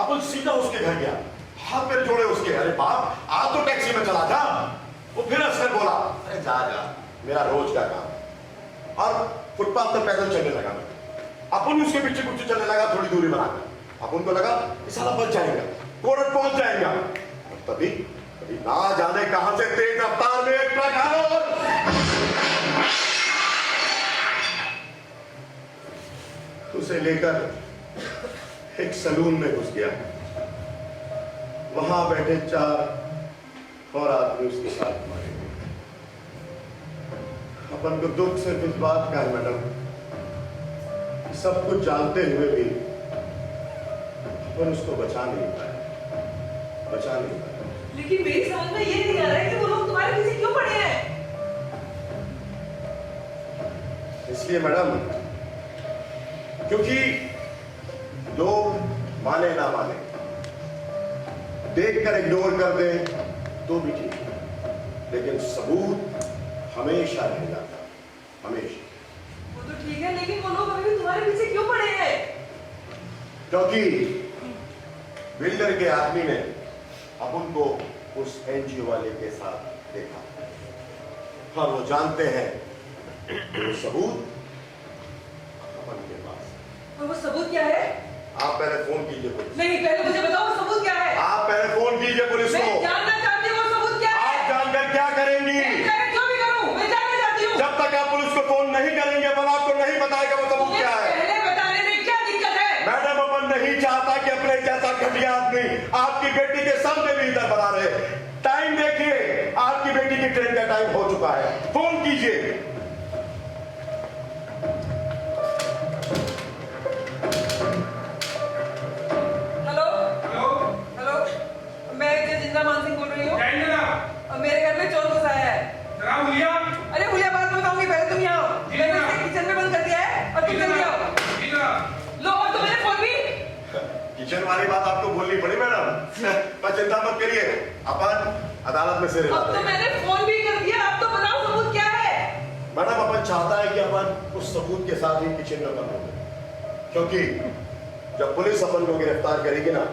अपन सीधा उसके घर गया, हाथ पैर जोड़े उसके, अरे बाप आप तो टैक्सी में चला जा। वो फिर हंसकर बोला, अरे जा मेरा रोज का काम। और फुटपाथ पर पैदल चलने लगा। अपन उसके पीछे पीछे चलने लगा, थोड़ी दूरी बनाकर। अपन को लगा इस साला बच जाएगा, कोर्ट पहुंच जाएगा। तभी ना जाने कहां से तेज रफ्तार में एक ट्रक आया और उसे लेकर एक सलून में घुस गया। वहां बैठे 4 और आदमी उसके साथ मारे गए। अपन को दुख सिर्फ इस बात का है मैडम, सब कुछ जानते हुए भी अपन उसको बचा नहीं पाए। लेकिन मेरी समझ में ये नहीं आ रहा है कि वो लोग तुम्हारे पीछे क्यों पड़े हैं। इसलिए मैडम, क्योंकि लोग माने ना माने, देखकर इग्नोर कर दे तो भी ठीक है, लेकिन सबूत हमेशा रह जाता, हमेशा। वो तो ठीक है, लेकिन वो लोग अभी भी तुम्हारे पीछे क्यों पड़े हैं? क्योंकि बिल्डर के आदमी ने अपन को उस एनजीओ वाले के साथ देखा और वो जानते हैं वो सबूत अपन के पास। और वो सबूत क्या है? आप पहले फोन कीजिए पुलिस। नहीं, पहले मुझे बताओ वो सबूत क्या है? आप पहले फोन कीजिए पुलिस को। मैं जानना चाहती हूँ वो सबूत क्या है? आप जानकर क्या करेंगी? जो भी करूँ, मैं जानना चाहती हूँ। जब तक आप पुलिस को फोन नहीं करेंगे अपन आपको नहीं बताएगा वो सबूत क्या है। पहले बताने में क्या दिक्कत है? मैडम, अपन नहीं चाहता कि अपने जैसा घटिया आदमी आपकी बेटी के सामने भी इधर बना रहे। टाइम देखिए, आपकी बेटी की ट्रेन का टाइम हो चुका है, फोन कीजिए। हेलो हेलो, मैं जिंदा मान सिंह बोल रही हूँ। मेरे घर में चोर घुसा है। अरे भूलिया, बात बताऊंगी, पहले तुम यहाँ आओ। मैंने इसे किचन में बंद कर दिया है और तुम जल्दी आओ। लो, और तो मेरे फोन भी। किचन वाली बात आपको बोलनी पड़ी मैडम, पर चिंता मत करिए, अपन अदालत में से अब तो मैंने फोन भी कर दिया, अब तो बताओ सबूत क्या है? मैडम, अपन चाहता है कि अपन उस सबूत के साथ ही किचन में बंद हो गए, क्योंकि जब पुलिस अपन को गिरफ्तार करेगी ना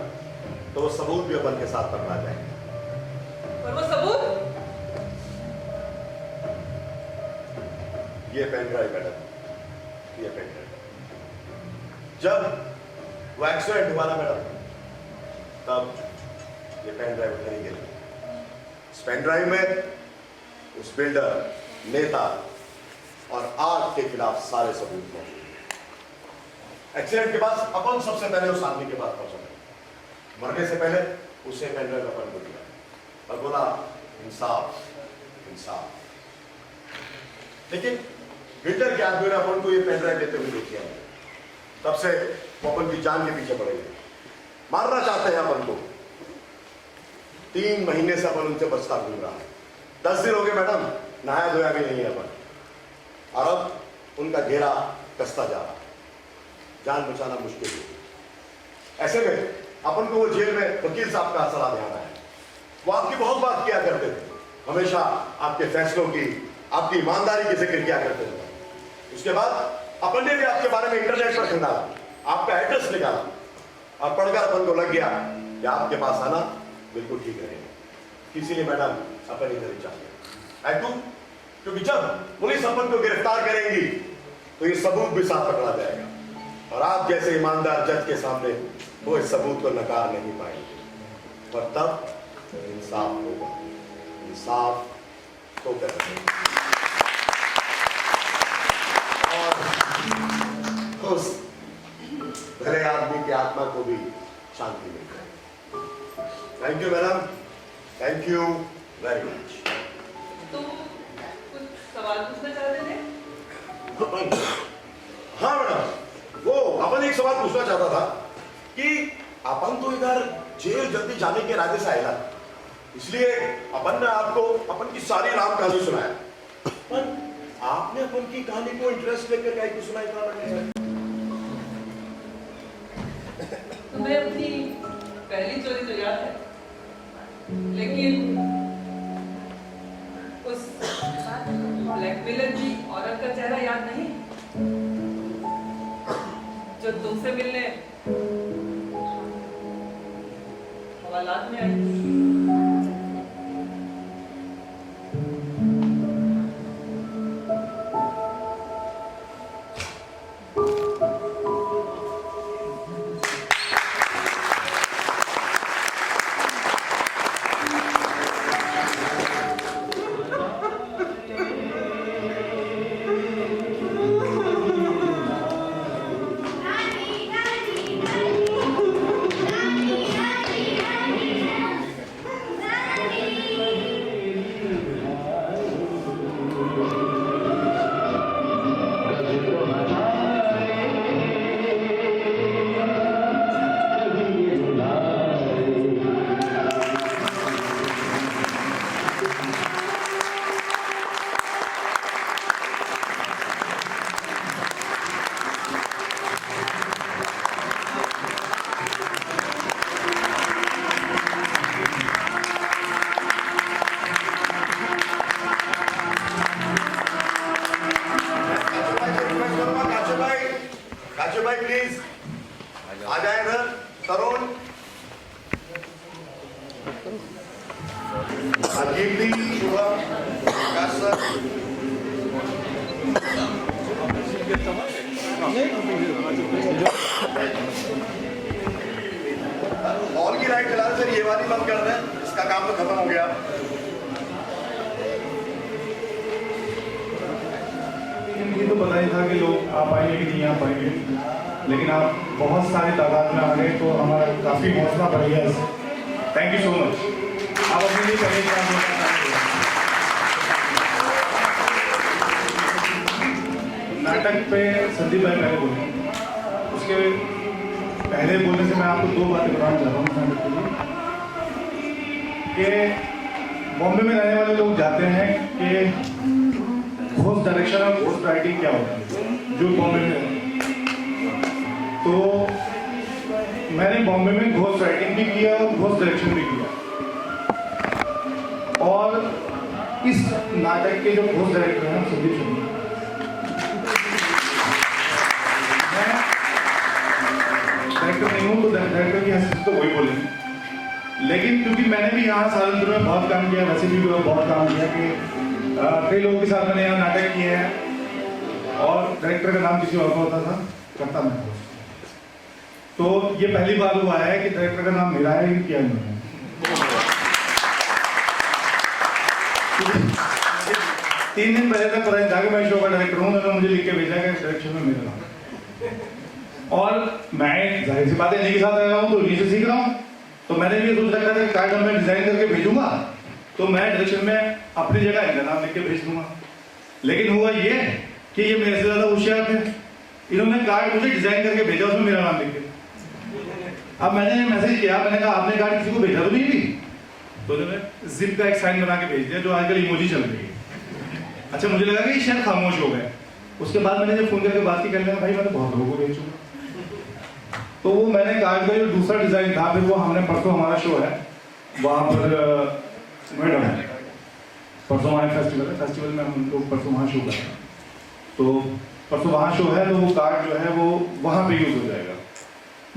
तो वो सबूत भी अपन के साथ पकड़ा जाएगा। और वो सबूत? ये पेन ड्राइव मैडम, ये पेन ड्राइव। जब वो एक्सीडेंट हुआ ना मैडम, तब ये पेन ड्राइव उधर ही गिरी। इस पेन ड्राइव में उस बिल्डर, नेता और आग के खिलाफ सारे सबूत मौजूद हैं। एक्सीडेंट के बाद अपन सबसे पहले उस आदमी के पास पहुंचा, मरने से पहले उसे पेन ड्राइव अपन को दिया और बोला इंसाफ इंसाफ। लेकिन बिल्डर के आदमी ने अपन को ये पेन ड्राइव देते हुए देखिए, तब से वो अपन की जान के पीछे पड़े गए, मारना चाहते हैं अपन को। 3 महीने से अपन उनसे बचता घूम रहा है। 10 दिन हो गए मैडम, नहाया धोया भी नहीं है अपन, और अब उनका घेरा कसता जा रहा है, जान बचाना मुश्किल है। ऐसे में अपन को वो जेल में वकील साहब का सलाह देना है। वो आपकी बहुत बात किया करते थे, हमेशा आपके फैसलों की, आपकी ईमानदारी की जिक्र किया करते थे। उसके बाद अपन ने भी आपके बारे में इंटरनेट पर खंगाला, आपका एड्रेस निकाला और पढ़कर अपन को लग गया कि आपके पास आना बिल्कुल ठीक रहेगा। इसीलिए मैडम अपन इधर ही चाहिए, क्योंकि जब पुलिस अपन को गिरफ्तार करेंगी तो ये सबूत भी साथ पकड़ा जाएगा, और आप जैसे ईमानदार जज के सामने वो इस सबूत को नकार नहीं पाएंगे, पर तब इंसाफ होगा। इंसाफ तो करेंगे और उस भले आदमी की आत्मा को भी शांति मिल जाए। Thank you madam, thank you very much. तुम कुछ सवाल पूछना चाहते थे? हाँ मैडम, वो अपन एक सवाल पूछना चाहता था कि अपन तो इधर जेल जल्दी जाने के इरादे से आएगा, इसलिए अपन ने आपको अपन की सारी राम कहानी सुनाया, पर आपने अपन की कहानी को इंटरेस्ट लेकर क्या की सुनाई था? तुम्हें अपनी पहली चोरी तो याद है, लेकिन उस ब्लैकमेलर की औरत का चेहरा याद नहीं जो तुमसे मिलने हवालात में आई थी? काशू भाई प्लीज आ जाए इधर। तरुण, कीर्ति, शुभम, विकास सर। हॉल की लाइट जला सर, ये वाली बंद कर दें, इसका काम तो खत्म हो गया। ये तो पता ही था कि लोग आ पाएंगे कि नहीं आ पाएंगे, लेकिन आप बहुत सारी तादाद में आ गए तो हमारा काफ़ी हौसला बढ़ गया इससे। Thank you so much. आप अपने लिए पहले काम करना चाहेंगे। नाटक पे संदीप भाई पहले बोले, उसके पहले बोलने से मैं आपको दो बातें बताना चाहता हूँ नाटक के लिए कि बॉम्बे में रहने वाले लोग जाते हैं कि घोस्ट डायरेक्शन और घोस्ट राइटिंग क्या होता है, जो बॉम्बे में है। तो मैंने बॉम्बे में घोस्ट राइटिंग भी किया और घोस्ट डायरेक्शन भी किया, और इस नाटक के जो घोस्ट डायरेक्टर हैं संदीप शर्मा, मैं डायरेक्टर नहीं हूँ तो डायरेक्टर की हैसियत तो वही बोलेंगे, लेकिन क्योंकि मैंने भी यहाँ सालंपुर में बहुत काम किया, वैसे भी बहुत काम किया कि कई लोगों के साथ मैंने यहाँ नाटक किए हैं, और डायरेक्टर का नाम किसी और का होता था, करता मैं। तो ये पहली बार हुआ है कि डायरेक्टर का नाम मेरा है कि किया नहीं है। 3 दिन पहले तक पता नहीं था कि मैं शो का डायरेक्टर हूँ, उन्होंने मुझे लिख के भेजा कि डायरेक्शन में मेरा नाम, और मैं जाहिर सी बात है इन्हीं के साथ रह रहा हूँ तो इन्हीं से सीख रहा हूँ। तो मैंने भी सोच रखा था कि कार्ड मैं डिजाइन करके भेजूंगा तो मैं डायरेक्शन में अपनी जगह इनका नाम लिख के भेज दूंगा, लेकिन हुआ ये कि ये मेरे से ज्यादा होशियार थे, इन्होंने कार्ड मुझे डिजाइन करके भेजा, उसमें मेरा नाम लिख के। अब मैंने मैसेज किया, मैंने कहा आपने कार्ड किसी को भेजा तो नहीं थी? तो उन्होंने जिप का एक साइन बना के भेज दिया, जो आजकल इमोजी चल रही है। अच्छा, मुझे लगा कि शायद खामोश हो गए। उसके बाद मैंने जब फोन करके बात की, कहने लगा भाई मैं तो बहुत लोगों को भेज चुका। तो वो मैंने कार्ड का जो दूसरा डिजाइन था, फिर वो हमने परसों हमारा शो है वहाँ पर मैडम है, परसों हमारे फेस्टिवल में हम लोग परसों वहाँ शो करें, तो परसों वहाँ शो है तो वो कार्ड जो है वो वहाँ पे यूज हो जाएगा।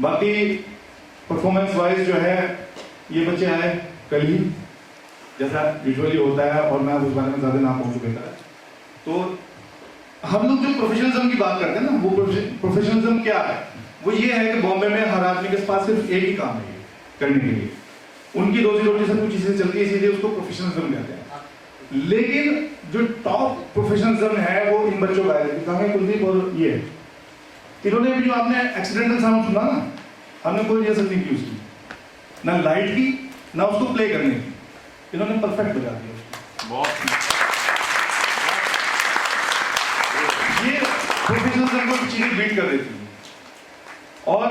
बाकी परफॉर्मेंस वाइज जो है ये बच्चे आए कल ही, जैसा यूजुअली होता है, और मैं उस बारे में ज़्यादा ना पहुँचू बेहतर है। तो हम लोग जो प्रोफेशनलिज्म की बात करते हैं ना, वो प्रोफेशनलिज्म क्या है? वो ये है कि बॉम्बे में हर आदमी के पास सिर्फ एक ही काम है करने के लिए, उनकी रोजी रोटी सब कुछ चीजें चलती है, इसीलिए उसको प्रोफेशनलिज्म कहते हैं। लेकिन जो टॉप प्रोफेशनलिज्म है वो इन बच्चों का है, कहेंगे कुलदीप और ये, इन्होंने भी जो आपने एक्सीडेंटल साउंड सुना ना, हमने कोई रिहर्सल नहीं की उसकी, ना लाइट की ना उसको प्ले करने की, इन्होंने परफेक्ट बजा दिया। ये प्रोफेशनलिज्म को चीजें बीट कर देती है। और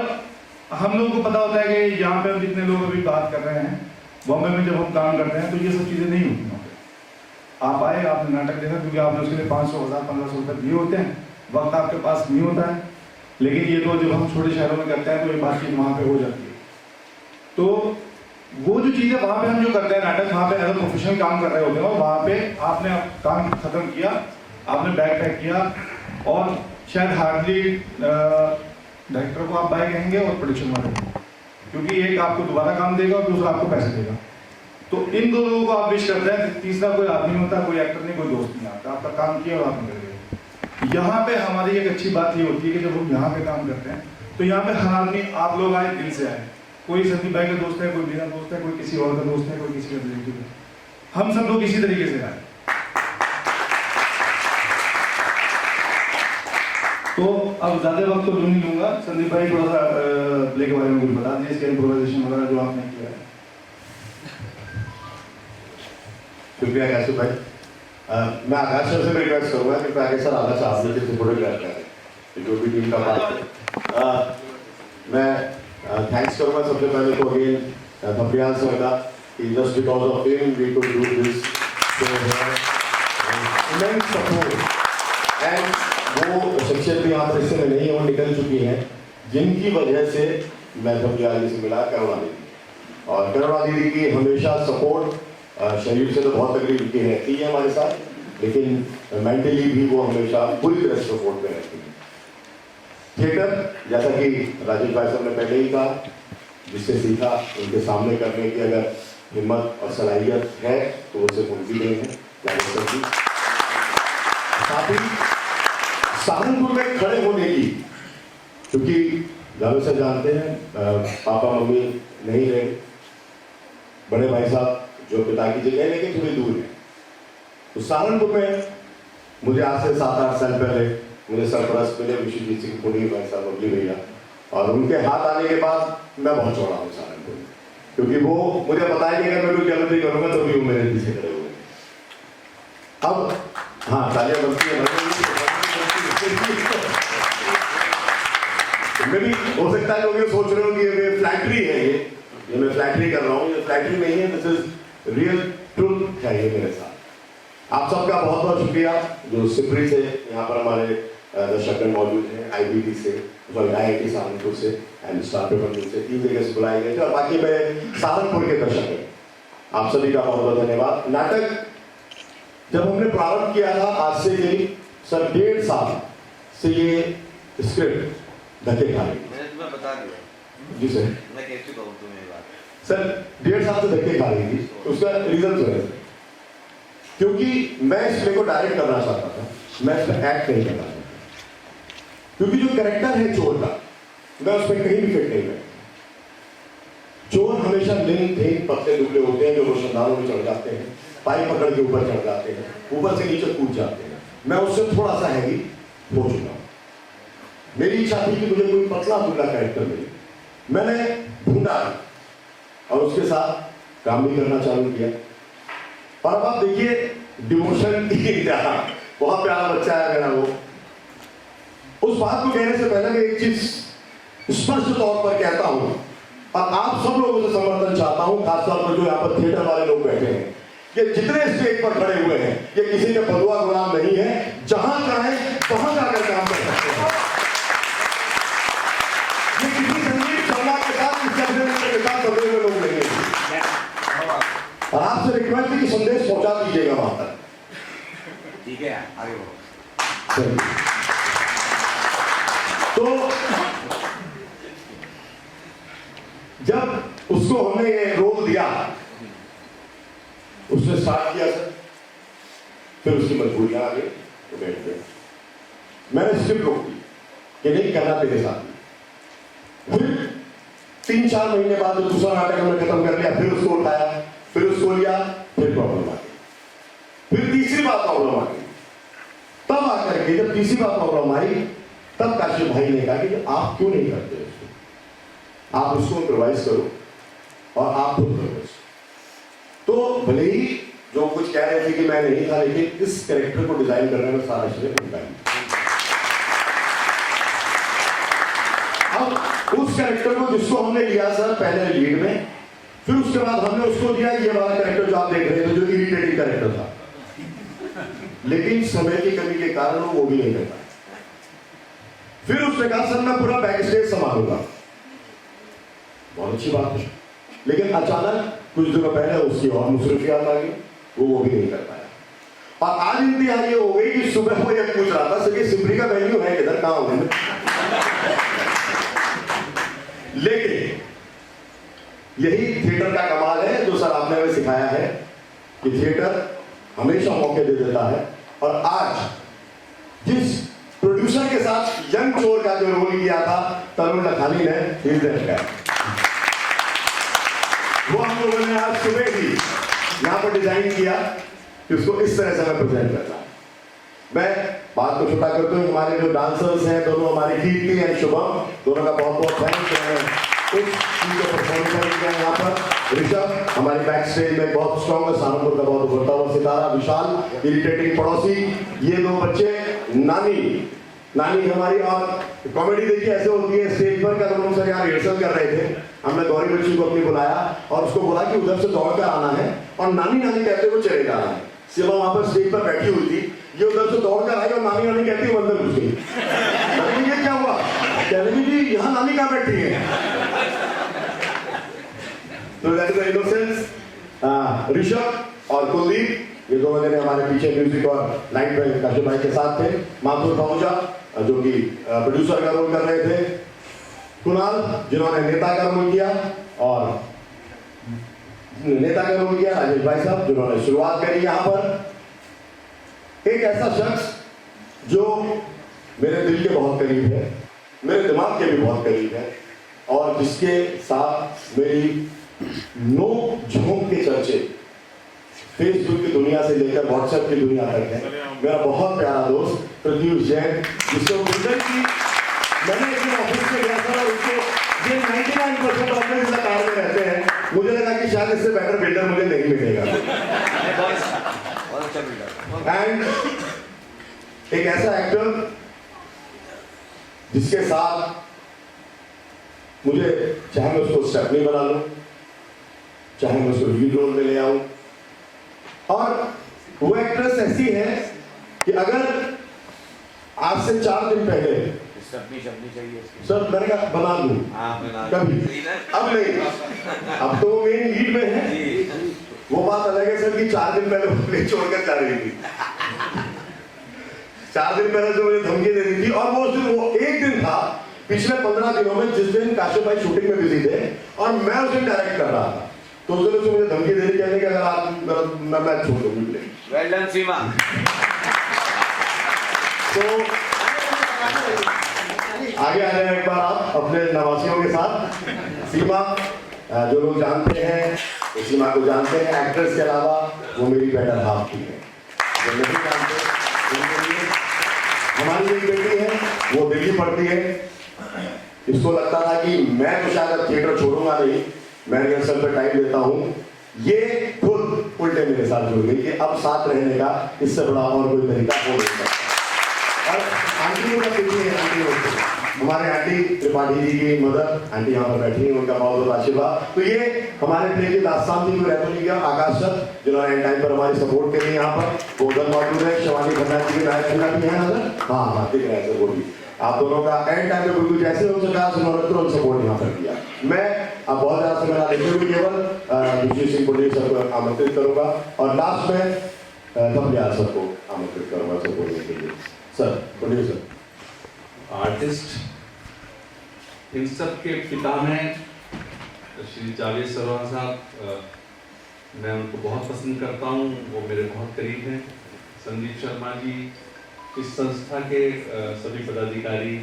हम लोगों को पता होता है कि यहाँ पे हम जितने लोग अभी बात कर रहे हैं, बॉम्बे में जब हम काम करते हैं तो ये सब चीज़ें नहीं होती वहाँ पे। आप आए, आपने नाटक देखा, क्योंकि आपने उसके लिए 500, 1000, 1500 रुपये दिए होते हैं, वक्त आपके पास नहीं होता है। लेकिन ये तो जब हम छोटे शहरों में करते हैं तो ये बातचीत वहाँ पे हो जाती है। तो वो जो चीज़ें वहाँ पे हम जो करते हैं नाटक, वहाँ पे एज अ प्रोफेशनल काम कर रहे होते हैं, और वहाँ पे आपने काम खत्म किया, आपने बैग पैक किया, और शायद हार्डली डायरेक्टर को आप बाय कहेंगे और प्रोडक्शन वाले, क्योंकि एक आपको दोबारा काम देगा और दूसरा आपको पैसे देगा। तो इन दो लोगों को आप विश करते हैं, तीसरा कोई आदमी होता, कोई एक्टर नहीं, कोई दोस्त नहीं आता, आपका काम किया और आपने कर दिया। यहाँ पे हमारी एक अच्छी बात ये होती है कि जब हम यहाँ पे काम करते हैं तो यहाँ पे हर आदमी, आप लोग आए दिल से आए, कोई संदीप भाई का दोस्त है, कोई मेरा दोस्त है, कोई किसी और का दोस्त है, कोई किसी का रिलेटिव है, हम सब लोग इसी तरीके से आए। तो अब ज्यादा वक्त तो नहीं लूंगा, संदीप भाई थोड़ा सा प्ले के बारे में कुछ बता दें, इसके इम्प्रोवाइजेशन वगैरह जो आपने किया है। शुक्रिया काशिफ भाई। मैं आकाश सर से रिक्वेस्ट करूंगा कि आगे सर आधा से आपने किसी प्रोडक्ट करना है, जो भी टीम का पार्ट है। मैं थैंक्स करूंगा सबसे पहले तो अगेन धपियाल सर का, कि just because of him we could do this immense support, and वो सेक्शन भी यहाँ पर इससे नहीं है, वो निकल चुकी हैं, जिनकी वजह से मैं धपियाल जी से मिला करुणा दीदी, और करुणा दीदी की हमेशा सपोर्ट, शरीर से तो बहुत तकलीफ की रहती है हमारे साथ, लेकिन मेंटली भी वो हमेशा पूरी तरह सपोर्ट में रहती है। थिएटर जैसा कि राजेश भाई साहब ने पहले ही कहा, जिससे सीखा उनके सामने करने की अगर हिम्मत और सलाहियत है तो वो सिर्फ उनकी देन है। साथ ही सहारनपुर में खड़े होने की, क्योंकि जावेद साहब जानते हैं पापा मम्मी नहीं रहे, बड़े भाई साहब जो पिता की जगह लेकिन थोड़ी दूर है, तो सहारनपुर में मुझे आज से 7-8 साल पहले मुझे सरपरस्त मिले विश्वजीत सिंह पुरी भाई साहब, अगली भैया, और उनके हाथ आने के बाद मैं बहुत चौड़ा हूँ सहारनपुर में, क्योंकि वो मुझे बताया कि अगर मैं कोई गलती करूंगा तो भी वो मेरे पीछे खड़े हुए। अब हाँ, तालियां बनती है, मैं भी हो सकता है लोग सोच रहे हो कि ये फ्लैटरी है, ये मैं फ्लैटरी कर रहा हूँ, ये फ्लैटरी नहीं है, दिस इज रियल ट्रूथ है ये मेरे साथ। आप सबका बहुत बहुत शुक्रिया जो सिपरी से यहाँ पर हमारे दर्शकगण मौजूद हैं, IBT से, IIT सहारनपुर से एंड स्टार्टअप से 3 जगह से बुलाए गए थे, और बाकी मैं सहारनपुर के दर्शक हैं, आप सभी का बहुत बहुत धन्यवाद। नाटक जब हमने प्रारंभ किया था आज से ही सर 1.5 साल से ये स्क्रिप्ट धक्के खा रही मैंने तुम्हें बता दिया जी सर, मैं कैसे कहूँ तुम्हें ये बात सर 1.5 साल से धक्के खा रही थी, उसका रीजन तो है क्योंकि मैं इस प्ले को डायरेक्ट करना चाहता था, मैं इसमें एक्ट नहीं करना चाहता, क्योंकि जो कैरेक्टर है चोर का मैं उसमें कहीं भी फिट नहीं बैठता। चोर हमेशा लिंग थे पतले दुबले होते हैं जो रोशनदानों में चढ़ जाते हैं, पाइप पकड़ के ऊपर चढ़ जाते हैं, ऊपर से नीचे कूद जाते हैं। मैं उससे थोड़ा सा हैवी हो चुका हूं। मेरी इच्छा थी कि मुझे कोई पतला दुबला कैरेक्टर मिले, मैंने ढूंढा और उसके साथ काम भी करना चालू किया। और अब आप देखिए डिवोशन बहुत प्यारा बच्चा है मेरा वो। उस बात को कहने से पहले मैं एक चीज स्पष्ट तौर पर कहता हूं और आप सब लोगों से समर्थन चाहता हूं, खासतौर पर जो यहाँ पर थिएटर वाले लोग बैठे हैं, ये जितने स्टेज पर खड़े हुए हैं ये किसी का बलुआ गुलाम नहीं है, जहां चाहे वहां जाकर काम कर सकते हैं। ये किसी संगीत शर्मा के साथ बदले हुए लोग नहीं है। और आपसे रिक्वेस्ट है कि संदेश पहुंचा दीजिएगा वहां तक, ठीक है आगे बढ़ो। तो जब उसको हमने ये रोल दिया, उसने स्टार्ट किया सर, फिर उसकी मजबूरियां आ गई तो बैठ गए। मैंने स्क्रिप्ट रोक दी कि नहीं करना तेरे साथ। फिर 3-4 महीने बाद जो दूसरा नाटक हमने खत्म कर लिया, फिर उसको उठाया, फिर उसको लिया, फिर प्रॉब्लम आ गई, फिर तीसरी बार प्रॉब्लम आ गई। तब आकर के जब तीसरी बार प्रॉब्लम आई तब काशिफ भाई ने कहा कि आप क्यों नहीं करते उसको, आप उसको इम्प्रोवाइज करो और आप खुद करो उसको। तो भले ही जो कुछ कह रहे थे कि मैं नहीं था, लेकिन इस कैरेक्टर को डिजाइन करने में सारा श्रेय उनका है। अब उस कैरेक्टर को जिसको हमने लिया सर पहले लीड में, फिर उसके बाद हमने उसको दिया ये वाला कैरेक्टर जो आप देख रहे थे, जो इरिटेटिंग कैरेक्टर था, लेकिन समय की कमी के कारण वो भी नहीं कर पाया। फिर उसने कहा सर मैं पूरा बैक स्टेज संभालूंगा, बहुत अच्छी बात है, लेकिन अचानक कुछ दिनों पहले उसकी और मुसरफियात आ गई, वो भी नहीं कर पाया। और आज इंतहा ये हो गई कि सुबह वो ये पूछ रहा था सर सिपरी का वेन्यू है किधर, कहां हो गए। लेकिन यही थिएटर का कमाल है जो सर आपने हमें सिखाया है कि थिएटर हमेशा मौके दे देता है। और आज जिस प्रोड्यूसर के साथ यंग चोर का जो रोल किया था तरुण लखानी ने, वो हम लोगों ने आज सुबह ही यहाँ पर डिजाइन किया कि उसको इस तरह से हमें प्रेजेंट करना है। मैं बात को छोटा करते हुए हमारे जो डांसर्स हैं दोनों, हमारे कीर्ति एंड शुभम, दोनों का बहुत बहुत थैंक्स। इस चीज को परफॉर्म करेंगे यहाँ पर ऋषभ हमारी बैक स्टेज में बहुत स्ट्रॉन्ग है, सहारनपुर का बहुत उभरता हुआ सितारा, विशाल इरिटेटिंग पड़ोसी, ये 2 बच्चे, नानी हमारी। और कॉमेडी देखिए ऐसे होती है स्टेज पर, क्या दोनों सर यहाँ रिहर्सल कर रहे थे, हमने गौरी बच्ची को अपनी बुलाया और उसको बोला कि उधर से दौड़ कर आना है, और नानी कहते हुए चले जाना है। सिवा वहां पर स्टेज पर बैठी हुई थी, ये उधर से दौड़ कर आई और नानी कहती हुई अंदर घुस गई। ये क्या हुआ, कह रही जी यहाँ नानी कहाँ बैठी है। तो that is the innocence. Rishabh और कुलदीप ये दोनों जने हमारे पीछे म्यूजिक और लाइट में काशिफ भाई के साथ थे। माथुर पहुंचा जो कि प्रोड्यूसर का रोल कर रहे थे, कुणाल जिन्होंने नेता का रोल किया, और नेता का रोल किया राजेश भाई साहब जिन्होंने शुरुआत करी यहाँ पर। एक ऐसा शख्स जो मेरे दिल के बहुत करीब है, मेरे दिमाग के भी बहुत करीब है, और जिसके साथ मेरी नोक झोंक के चर्चे फेसबुक की दुनिया से लेकर व्हाट्सएप की दुनिया तक है। मेरा बहुत प्यारा दोस्त प्रत्युष जैन, जिसको मैंने एक ऑफिस में गया था, उसको ये 99% ऑफिस कार में रहते हैं, मुझे लगा कि शायद इससे बेटर बिल्डर मुझे नहीं मिलेगा। एंड एक ऐसा एक्टर जिसके साथ मुझे, चाहे मैं उसको स्टेपनी बना लूं, चाहे मैं उसको लीड रोल में ले आऊं, और वो एक्ट्रेस ऐसी है कि अगर आज से 4 दिन पहले चाहिए सर मैंने कहा बना लूं, कभी अब नहीं, अब तो वो मेन लीड में है। वो बात अलग है सर कि 4 दिन पहले वो प्ले छोड़कर जा रही थी, 4 दिन पहले जो मुझे धमकी दे रही थी, और वो एक दिन था पिछले 15 दिनों में जिस दिन काशिफ भाई शूटिंग में बिजी थे और मैं उस दिन डायरेक्ट कर रहा था, तो उस दिन उसने मुझे धमकी दे दी, कहने कि अगर आप मैं छोड़ दूंगी प्ले। वेल डन सीमा। तो आगे आ जाए एक बार आप अपने नवासियों के साथ। सीमा जो लोग जानते हैं, सीमा को जानते हैं एक्ट्रेस के अलावा, वो मेरी बेटर हाफ की है। जो नहीं जानते हमारी एक बेटी है, वो दिल्ली पढ़ती है। इसको लगता था कि मैं तो शायद अब थिएटर छोड़ूंगा नहीं, मैं रिहर्सल पे टाइम देता हूँ। ये खुद उल्टे मेरे साथ जुड़ गई कि अब साथ रहने का इससे बड़ा और कोई तरीका हो नहीं सकता। और आंटी का बेटी है, आंटी हमारे आंटी त्रिपाठी जी की मदर, आंटी यहाँ पर बैठी है, उनका बहुत बहुत आशीर्वाद। तो ये हमारे प्ले की दास्तान थी, रेफर किया आकाश सर जिन्होंने एंड टाइम पर हमारी सपोर्ट करी। यहाँ पर गोदन मौजूद है, शिवानी खन्ना जी के नायक खन्ना भी है ना सर, हाँ दिख रहा है सर, वो भी आप दोनों का एंड टाइम पे बिल्कुल जैसे हो सका उन्होंने तुरंत सपोर्ट यहाँ पर किया। मैं अब बहुत ज़्यादा समय ना लेते हुए केवल विजय सिंह पुंडलिक सर को आमंत्रित करूँगा, और लास्ट में धमलियाल सर को आमंत्रित करूँगा सर बोलने के लिए। Sir Pundalik sir. आर्टिस्ट इन सब के पिता हैं श्री जावेद सरोहा साहब, मैं उनको बहुत पसंद करता हूँ, वो मेरे बहुत करीब हैं। संदीप शर्मा जी, इस संस्था के सभी पदाधिकारी,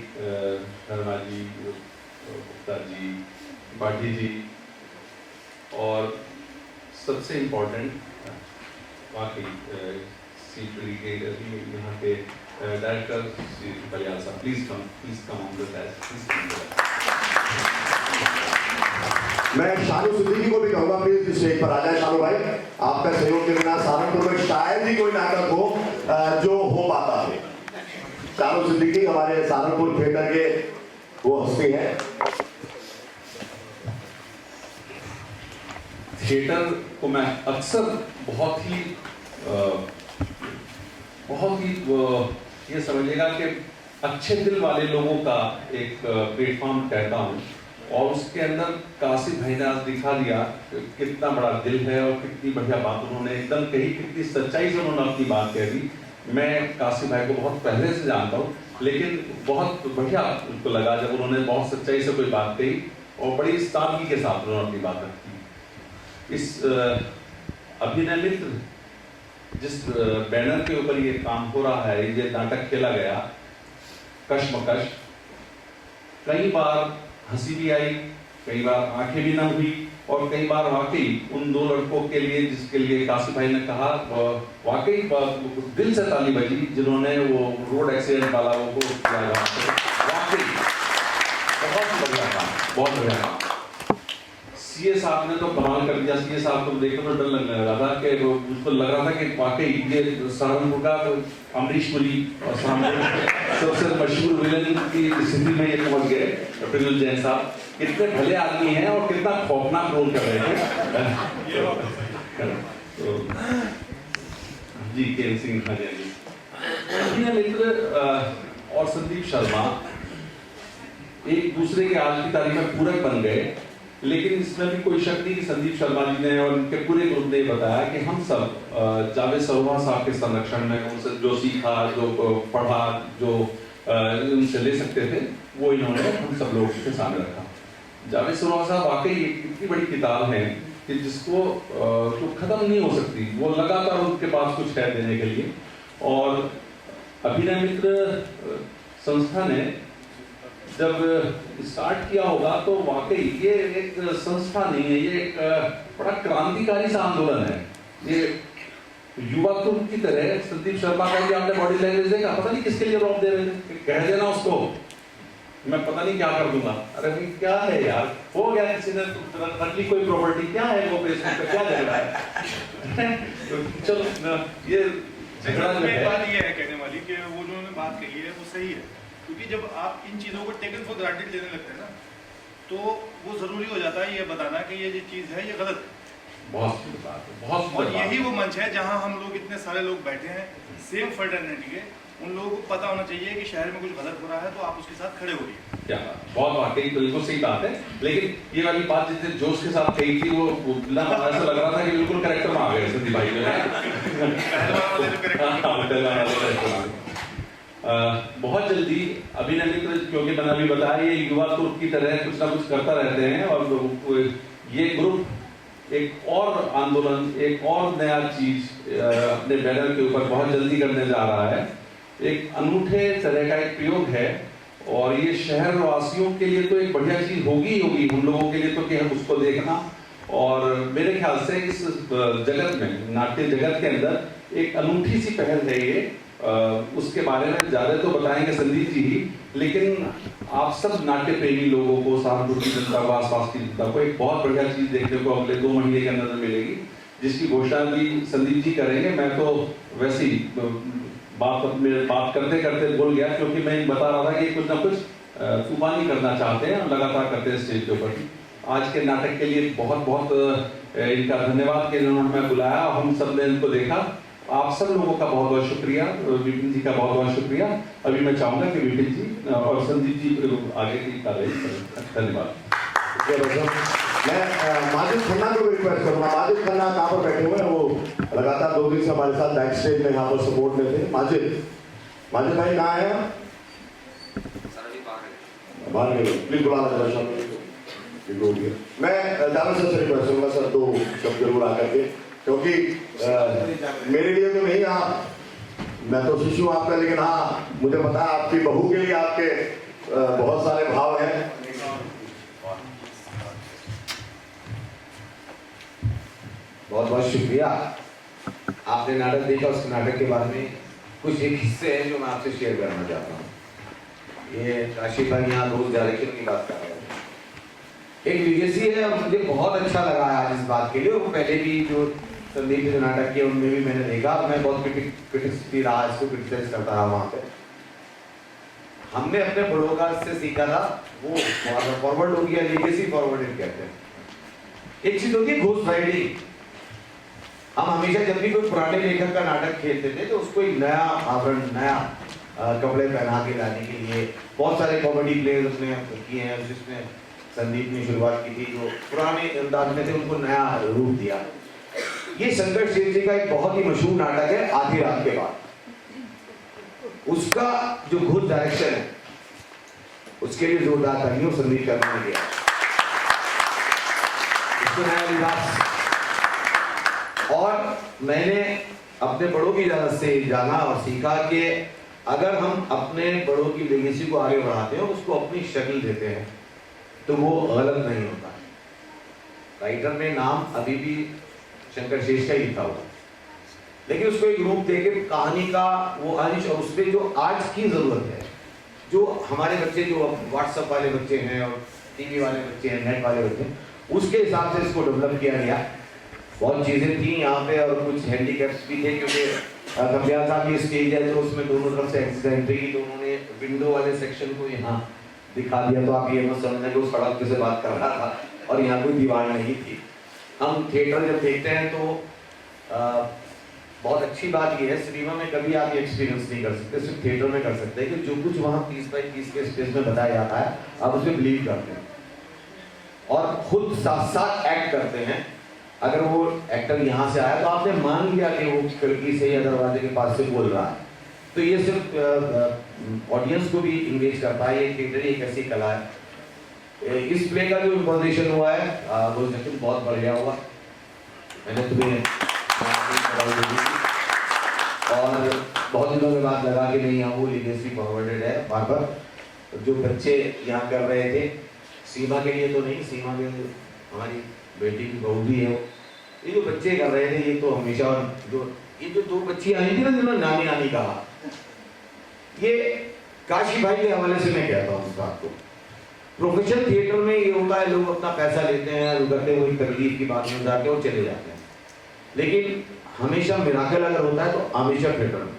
शर्मा जी, गुप्ता जी, त्रिपाठी जी, और सबसे इम्पोर्टेंट वाकई सीपी के यहाँ के डायरेक्टर श्री बलियाल साहब, please come on the stage. मैं शानू सिद्दीकी को भी कहूंगा प्लीज स्टेज पर आ जाए। शानू भाई, आपका सहयोग के बिना सहारनपुर में शायद ही कोई नाटक हो जो हो पाता है। शानू सिद्दीकी हमारे सहारनपुर थिएटर के वो हस्ती हैं। थिएटर को मैं अक्सर बहुत ही ये समझिएगा कि अच्छे दिल वाले लोगों का एक प्लेटफॉर्म कहता हूँ, और उसके अंदर कासिफ भाई ने आज दिखा दिया कितना बड़ा दिल है और कितनी बढ़िया बात उन्होंने एकदम कही, कितनी सच्चाई से उन्होंने अपनी बात कह दी। मैं कासिफ भाई को बहुत पहले से जानता हूँ, लेकिन बहुत बढ़िया उनको लगा जब उन्होंने बहुत सच्चाई से कोई बात कही और बड़ी सादगी के साथ उन्होंने अपनी बात रखी। इस अभिनय मित्र जिस बैनर के ऊपर ये काम हो रहा है, ये नाटक खेला गया कश्मकश, कई बार हंसी भी आई, कई बार आंखें भी न हुई, और कई बार वाकई उन 2 लड़कों के लिए जिसके लिए कासिफ भाई ने कहा, वाकई दिल से ताली बजी जिन्होंने वो रोड एक्सीडेंट वाला वो वाकई बहुत बढ़िया काम, बहुत बढ़िया काम। सीए साहब ने तो कमाल कर दिया। सीए साहब को देखकर तो डर लगने लगा था कि उसको लग रहा था कि वाकई ये सहारनपुर का अमरीश पुरी और सबसे मशहूर विलन की स्थिति में ये पहुंच गए। प्रत्युष जैन साहब कितने भले आदमी हैं और कितना खौफनाक रोल कर रहे थे। जी के सिंह खाजा जी, मित्र और संदीप शर्मा एक दूसरे के आज की तारीख में पूरक बन गए, लेकिन इसमें भी कोई शक नहीं कि संदीप शर्मा जी ने और उनके पूरे ग्रुप ने बताया कि हम सब जावेद सरोहा साहब के संरक्षण में उनसे जो सीखा, जो पढ़ा, जो उनसे ले सकते थे, वो इन्होंने हम सब लोगों के सामने रखा। जावेद सरोवर साहब वाकई एक इतनी बड़ी किताब है कि जिसको तो खत्म नहीं हो सकती, वो लगातार उनके पास कुछ है देने के लिए। और अभिनय मित्र संस्था ने जब स्टार्ट किया होगा तो वाकई ये एक संस्था नहीं है, ये एक बड़ा क्रांतिकारी सा आंदोलन है। ये युवा तुम की तरह संदीप शर्मा का भी आपने बॉडी लैंग्वेज देखा, पता नहीं किसके लिए रॉब दे रहे थे, कह देना उसको मैं पता नहीं क्या कर दूंगा। अरे भाई क्या है यार, हो गया किसी ने नकली कोई प्रॉपर्टी, क्या है वो फेसबुक पे क्या झगड़ा है। चलो ये बात ये है कहने वाली कि वो जो उन्होंने बात कही है वो सही है, क्योंकि जब आप इन चीज़ों को टेकन फॉर ग्रांटेड लेने लगते हैं ना, तो वो ज़रूरी हो जाता है ये बताना कि ये जो चीज़ है ये गलत है। बहुत और यही वो मंच है जहां हम लोग इतने सारे लोग बैठे हैं सेम फर्टर्निटी के, उन लोगों को पता होना चाहिए कि शहर में कुछ गलत हो रहा है तो आप उसके साथ खड़े होइए। क्या बहुत वाकई बिल्कुल सही बात है। लेकिन ये वाली बात जितने जोश के साथ कही थी वो ऐसा लग रहा था कि बिल्कुल कैरेक्टर में आ गए संदीप भाई बहुत जल्दी अभिनय मित्र, क्योंकि मैंने अभी बताया ये युवा तुर्क की तरह कुछ ना कुछ करता रहते हैं, और ये ग्रुप एक और आंदोलन, एक और नया चीज अपने बैनर के ऊपर बहुत जल्दी करने जा रहा है। एक अनूठे तरह का एक प्रयोग है, और ये शहर वासियों के लिए तो एक बढ़िया चीज होगी हम लोगों के लिए तो कि हम उसको देखना। और मेरे ख्याल से इस जगत में, नाट्य जगत के अंदर एक अनूठी सी पहल है ये। उसके बारे में ज्यादा तो बताएंगे संदीप जी ही, लेकिन आप सब नाट्य प्रेमी लोगों को, सहारनपुर की जनता को, आसपास की जनता को एक बहुत बढ़िया चीज देखने को अगले 2 महीने के अंदर मिलेगी, जिसकी घोषणा भी संदीप जी करेंगे। मैं तो वैसे ही बात करते करते भूल गया, क्योंकि मैं बता रहा था कि कुछ ना कुछ तूफानी करना चाहते हैं और लगातार करते हैं स्टेज के ऊपर। आज के नाटक के लिए बहुत बहुत इनका धन्यवाद कि इन्होंने हमें बुलाया, हम सब ने इनको देखा। आप सब लोगों का बहुत बहुत शुक्रिया, विपिन जी का बहुत बहुत शुक्रिया। अभी मैं चाहूंगा कि विपिन जी और संदीप जी आगे की कार्रवाई करें। धन्यवाद। मैं माजिद खन्ना को रिक्वेस्ट करूंगा। माजिद खन्ना कहाँ पर बैठे हुए हैं, वो लगातार 2 दिन से हमारे साथ बैक स्टेज में यहाँ पर सपोर्ट में थे। माजिद भाई कहाँ है? बाहर गए, प्लीज बुला लेना। मैं दादा सर से रिक्वेस्ट करूंगा सर 2 शब्द जरूर आकर के, क्योंकि मेरे लिए तो नहीं, आप मैं तो शिशु आपका, लेकिन हाँ मुझे पता है आपकी बहू के लिए आपके बहुत सारे भाव हैं। बहुत बहुत शुक्रिया। आपने नाटक देखा, उस नाटक के बारे में कुछ एक हिस्से हैं जो मैं आपसे शेयर करना चाहता हूँ। ये काशी भाई यहाँ रोज डायरेक्शन की बात कर रहे हैं, एक लीगेसी है, मुझे बहुत अच्छा लगा आज इस बात के लिए। वो पहले भी जो संदीप ने जो नाटक किया उनमें भी मैंने देखा, मैं बहुत क्रिटिसिटी रहा, इसको क्रिटिसाइज करता रहा वहाँ पे। हमने अपने बड़ों का से सीखा था, वो फॉरवर्ड हो गया, लीगेसी फॉरवर्डिंग कहते हैं। एक चीज होती है घोस्ट राइडिंग। हम हमेशा जब भी कोई पुराने लेखक का नाटक खेलते थे तो उसको एक नया आवरण, नया कपड़े पहना के लाने के लिए बहुत सारे कॉमेडी प्लेयर्स उसने किए हैं, जिसमें संदीप ने शुरुआत की थी, जो पुराने अंदाज में थे उनको नया रूप दिया। ये शंकर शेर जी का एक बहुत ही मशहूर नाटक है आधी रात के बाद। उसका जो खुद डायरेक्शन है उसके लिए जोरदार तालियां संदीप शर्मा ने किया। इसको नया लिबास, और मैंने अपने बड़ों की इजाजत से जाना और सीखा कि अगर हम अपने बड़ों की लेगेसी को आगे बढ़ाते हैं, उसको अपनी शक्ल देते हैं, तो वो गलत नहीं होता। राइटर ने नाम अभी भी शंकर शेष का ही लिखा हुआ, लेकिन उसको एक रूप देके कहानी का वो अंश, और उसमें जो आज की जरूरत है, जो हमारे बच्चे जो व्हाट्सएप वाले बच्चे हैं और टीवी वाले बच्चे हैं, नेट वाले बच्चे हैं, उसके हिसाब से इसको डेवलप किया गया। बहुत चीजें थी यहाँ पे और कुछ हैंडीकैप्स भी थे, क्योंकि कपियाल साहब की स्टेज है तो उसमें दोनों तरफ से एक्सिस एंट्री की, तो उन्होंने विंडो वाले सेक्शन को यहाँ दिखा दिया, तो आप ये मत समझना कि वो सड़क से बात कर रहा था और यहाँ कोई दीवार नहीं थी। हम थिएटर जब देखते हैं तो बहुत अच्छी बात ये है, सिनेमा में कभी आप ये एक्सपीरियंस नहीं कर सकते, सिर्फ थिएटर में कर सकते हैं कि जो कुछ वहाँ 30 बाई 30 के स्पेस में बताया जाता है आप उसमें बिलीव करते हैं और खुद साथ साथ एक्ट करते हैं। अगर वो एक्टर यहाँ से आया तो आपने मान लिया कि वो खिड़की से या दरवाजे के पास से बोल रहा है, तो ये सिर्फ ऑडियंस को भी इंगेज करता है। ये थिएटर एक ऐसी कला है। इस प्ले का जो इम्प्रोवाइजेशन हुआ है वो सचिन बहुत बढ़िया हुआ। मैंने तुम्हें और बहुत दिनों के बाद लगा कि नहीं, वो लीगेसी फॉरवर्डेड है। बार बार जो बच्चे यहाँ कर रहे थे, सीमा के लिए तो नहीं, सीमा के हमारी बेटी की बहू भी है, ये जो बच्चे कर रहे थे ये तो हमेशा, जो ये जो दो बच्ची आई थी ना जिन्होंने नानी नानी कहा, ये काशी भाई के हवाले से मैं कहता हूँ इस बात को। प्रोफेशनल थिएटर में ये होता है, लोग अपना पैसा लेते हैं, करते हुए तकलीफ की बात में जाते हैं और चले जाते हैं। लेकिन हमेशा मिराकल अगर होता है तो हमेशा थिएटर में।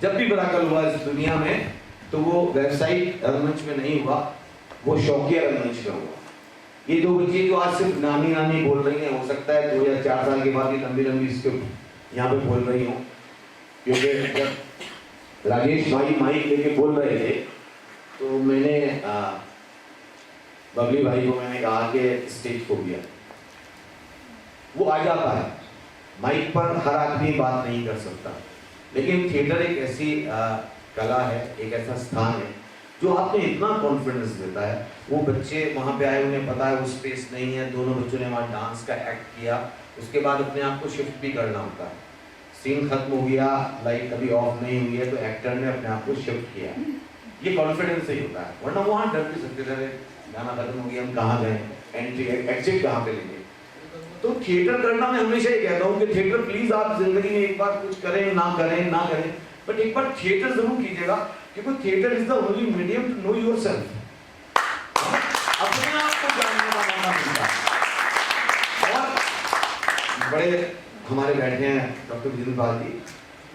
जब भी मिराकल हुआ इस दुनिया में तो वो व्यावसायिक रंगमंच में नहीं हुआ, वो शौकिया रंगमंच में हुआ। ये दो बच्चे जो आज सिर्फ नानी नानी बोल रही हैं, हो सकता है 2 या 4 साल के बाद ये लंबी लंबी स्क्रिप्ट यहाँ पे बोल रही हूँ, क्योंकि जब राजेश भाई माइक लेके बोल रहे थे तो मैंने बबली भाई को मैंने कहा कि स्टेज फोबिया वो आ जाता है, माइक पर हर आदमी बात नहीं कर सकता, लेकिन थिएटर एक ऐसी कला है, एक ऐसा स्थान है जो आपको इतना कॉन्फिडेंस देता है। वो बच्चे वहाँ पे आए, उन्हें पता है वो स्पेस नहीं है, दोनों बच्चों ने वहाँ डांस का एक्ट किया, उसके बाद अपने आप को शिफ्ट भी करना होता है। सीन खत्म हो गया, लाइट कभी ऑफ नहीं हुई है तो एक्टर ने अपने आप को शिफ्ट किया, ये कॉन्फिडेंस से ही होता है। वरना वहाँ डर भी सकते थे, गाना खत्म हो गया हम कहाँ गए, एंट्री एग्जिट कहाँ पे लेंगे। तो थिएटर करना मैं हमेशा ही कहता हूँ कि थिएटर प्लीज आप जिंदगी में एक बार कुछ करें ना करें, बट एक बार थिएटर जरूर कीजिएगा, क्योंकि theatre is the only medium to know yourself. अपने आप को जानने का मौका मिलता है। और बड़े हमारे बैठे हैं डॉक्टर विजेंद्र पाल जी,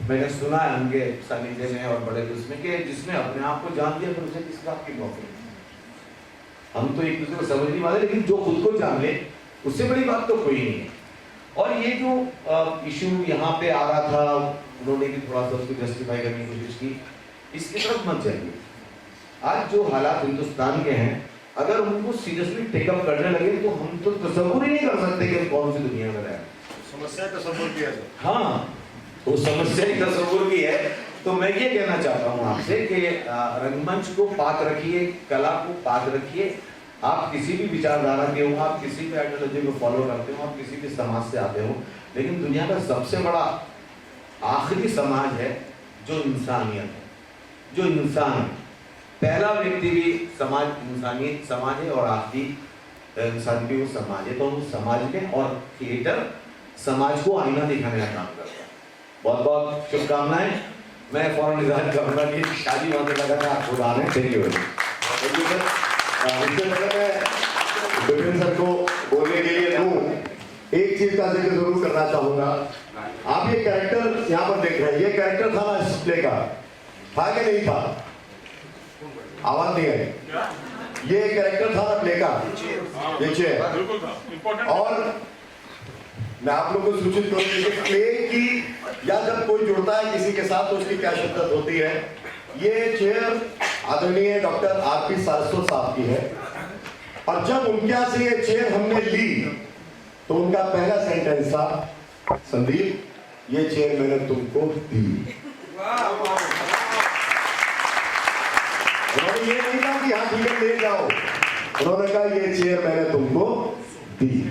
मैंने सुना है उनके सानिध्य में और बड़े उसमें कि जिसने अपने आप को जान लिया तो उसे किस बात की प्रॉब्लम। हम तो एक दूसरे को समझ नहीं पाते, लेकिन जो खुद को जान ले उससे बड़ी बात तो कोई नहीं है। और ये जो इशू यहाँ पे आ रहा था, उन्होंने भी थोड़ा सा उसको जस्टिफाई करने की कोशिश की, इसकी तरफ मत जाइए। आज जो हालात हिंदुस्तान के हैं, अगर उनको सीरियसली टेकअप करने लगे तो हम तो तसव्वुर ही नहीं कर सकते कि हम कौन सी दुनिया में रह रहे हैं। समस्या तसव्वुर की है। हाँ, तो समस्या ही तसव्वुर की है। तो मैं ये कहना चाहता हूँ आपसे कि रंगमंच को पाक रखिए, कला को पाक रखिए। आप किसी भी विचारधारा के हो, आप किसी भी आइडियोलॉजी को फॉलो करते हो, आप किसी भी समाज से आते हो, लेकिन दुनिया का सबसे बड़ा आखिरी समाज है जो इंसानियत है, जो इंसान है। पहला व्यक्ति भी समाज इंसानियत समाज है और आखिरी इंसान भी वो समाज है। तो उस समाज में और थिएटर समाज को आईना दिखाने का काम करता है। बहुत बहुत शुभकामनाएं। मैं फौरन निधान करूंगा कि शादी वादे लगा था आपको दाने। Thank you sir. इससे पहले मैं विपिन सर को बोलने के लिए दूं, एक चीज का जिक्र जरूर करना चाहूंगा। आप ये कैरेक्टर यहाँ पर देख रहे हैं, ये कैरेक्टर था ना इस प्ले का, था कि नहीं था? आवाज नहीं आई। ये कैरेक्टर था ना प्ले का, ये चेयर। और मैं आप लोगों को सूचित करूं कि प्ले की या जब कोई जुड़ता है किसी के साथ तो उसकी क्या शिद्दत होती है। ये चेयर आदरणीय डॉक्टर आरपी सारस्वत साहब की है, और जब उनके यहाँ से ये चेयर हमने ली तो उनका पहला सेंटेंस था, संदीप ये चेयर मैंने तुमको दी। उन्होंने ये नहीं कहा कि हाँ ठीक है ले जाओ, उन्होंने कहा ये चेयर मैंने तुमको दी।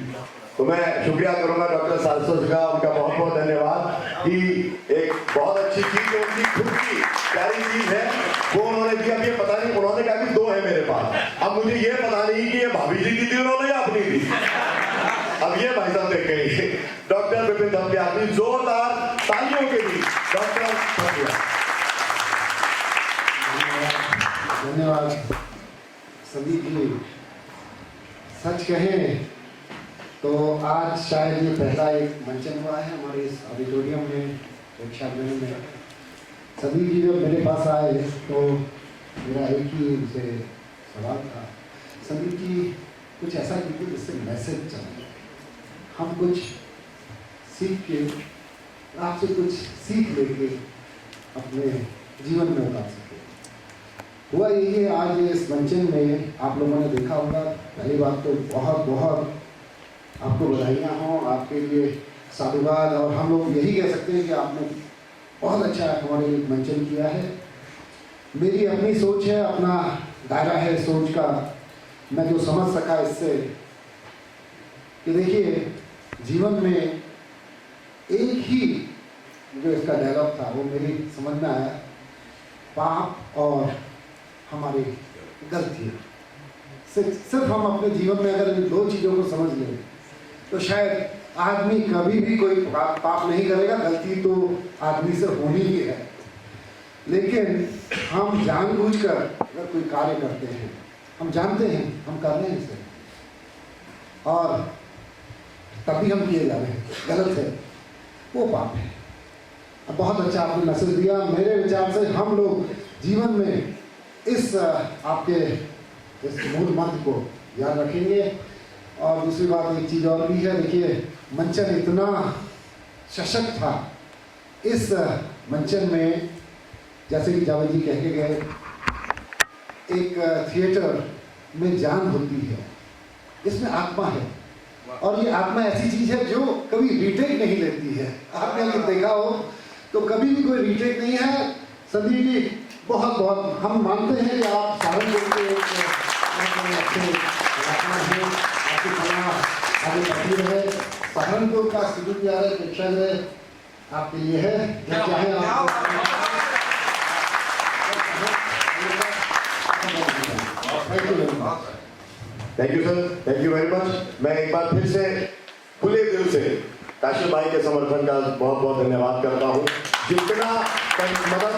तो मैं शुक्रिया करूंगा डॉक्टर सारस्वत का, उनका बहुत बहुत धन्यवाद कि एक बहुत अच्छी चीज है, उनकी खुद की प्यारी चीज है वो उन्होंने दी। अब ये पता नहीं, उन्होंने कहा कि 2 है मेरे पास, अब मुझे ये पता नहीं कि ये भाभी जी की दी उन्होंने या अपनी दी। अब ये भाई साहब देखेंगे डॉक्टर विपिन धम्पिया, जोरदार तालियों के लिए डॉक्टर धम्पिया। धन्यवाद संदीप जी। सच कहें तो आज शायद ये पहला एक मंचन हुआ है हमारे इस ऑडिटोरियम में, प्रेक्षागृह में। संदीप जी जब मेरे पास आए तो मेरा एक ही उनसे सवाल था, संदीप जी कुछ ऐसा कीजिए जिससे मैसेज चले, हम कुछ सीख के, आपसे कुछ सीख लेके अपने जीवन में उतार सके। हुआ यही है, आज इस मंचन में आप लोगों ने देखा होगा, पहली बात तो बहुत बहुत आपको बधाइयाँ हों, आपके लिए साधुवाद। और हम लोग यही कह सकते हैं कि आपने बहुत अच्छा हमारे लिए मंचन किया है। मेरी अपनी सोच है, अपना दायरा है सोच का, मैं जो समझ सका इससे कि देखिए जीवन में एक ही जो इसका डायलॉग था वो मेरी समझ में आया, पाप और हमारी गलतियाँ। सिर्फ हम अपने जीवन में अगर इन दो चीज़ों को समझ लें तो शायद आदमी कभी भी कोई पाप नहीं करेगा। गलती तो आदमी से होनी ही है, लेकिन हम जानबूझकर अगर कोई कार्य करते हैं, हम जानते हैं हम कर रहे हैं इसे और तभी हम किए जा रहे हैं, गलत है, वो पाप है। बहुत अच्छा आपने मैसेज दिया। मेरे विचार से हम लोग जीवन में इस आपके इस मूल मंत्र को याद रखेंगे। और दूसरी बात एक चीज़ और भी है, देखिए मंचन इतना सशक्त था, इस मंचन में जैसे कि जावेद जी कह के गए, एक थिएटर में जान होती है, इसमें आत्मा है और ये आत्मा ऐसी चीज़ है जो कभी रीटेक नहीं लेती है। आपने अगर देखा हो तो कभी भी कोई रीटेक नहीं है। संदीप जी बहुत बहुत हम मानते हैं कि आप सहारनपुर के अच्छे कलाकार हैं, आपकी कला आगे बढ़ती रहे, सहारनपुर का सुदूर प्यारे प्रेक्षक आपके लिए है, चाहे आप thank you sir, thank you very much. मैं एक बार फिर से खुले दिल से काशिफ भाई के समर्थन का बहुत बहुत धन्यवाद करता हूँ। जितना मतलब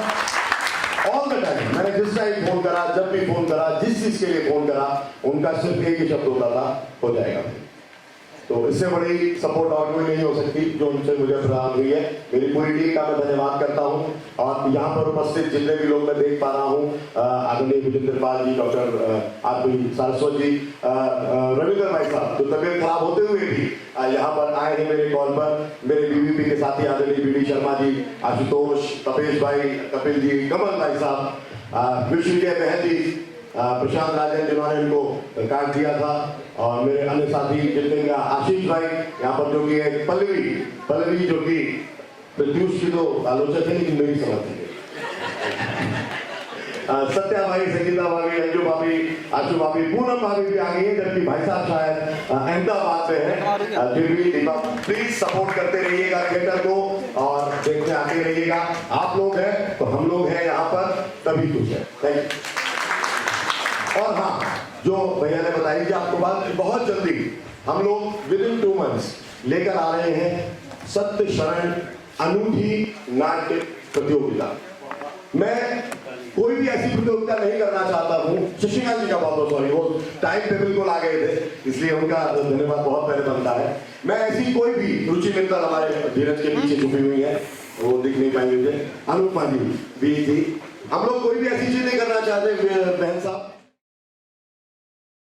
ऑल द टाइम मैंने जिस टाइम फोन करा, जब भी फोन करा, जिस चीज के लिए फोन करा, उनका सिर्फ एक ही शब्द होता था, हो जाएगा। तो इससे बड़ी सपोर्ट और कोई नहीं हो सकती जो उनसे मुझे प्रदान हुई है। मेरी पूरी टीम का मैं धन्यवाद करता हूँ और यहाँ पर उपस्थित जितने भी लोग मैं देख पा रहा हूँ, आदरणीय विजेंद्र पाल जी, डॉक्टर आरपी सारस्वत जी, रविंद्र भाई साहब जो तबियत खराब होते हुए भी यहाँ पर आए हैं मेरे कॉल पर, मेरे बीवीपी के साथी आदरणीय बीडी शर्मा जी, आशुतोष, तपेश भाई, कपिल जी, कमल भाई साहब, विष्णुजय बहन जी, प्रशांत राजन जिन्होंने इनको कार्ड दिया था, और मेरे अन्य साथी जितने भी, आशीष भाई यहाँ पर जो कि है, पल्लवी जो कि प्रत्युष की तो आलोचक है लेकिन मेरी समझ है, सत्या भाई, संगीता भाभी, अंजू भाभी, आशु भाभी, पूनम भाभी भी आ गई है, जबकि भाई साहब शायद अहमदाबाद में है। फिर भी प्लीज सपोर्ट करते रहिएगा थिएटर को और देखते आते रहिएगा। आप लोग हैं तो हम लोग हैं यहाँ पर, तभी कुछ है। Thank you. और हाँ, जो भैया ने बताई कि आपको बात, बहुत जल्दी हम लोग विद इन 2 मंथ्स लेकर आ रहे हैं सत्य शरण अनूठी नाट्य प्रतियोगिता। मैं कोई भी ऐसी प्रतियोगिता नहीं करना चाहता हूँ। शशिकांत जी का बहुत सॉरी, वो टाइम पे बिल्कुल आ गए थे, इसलिए उनका धन्यवाद बहुत पहले बनता है। मैं ऐसी कोई भी, रुचि मित्तल हमारे धीरज के पीछे छुपी हुई है, वो दिख नहीं पाएंगे मुझे, अनुपमा जी भी थी, हम लोग कोई भी ऐसी चीज नहीं करना चाहते बहन साहब।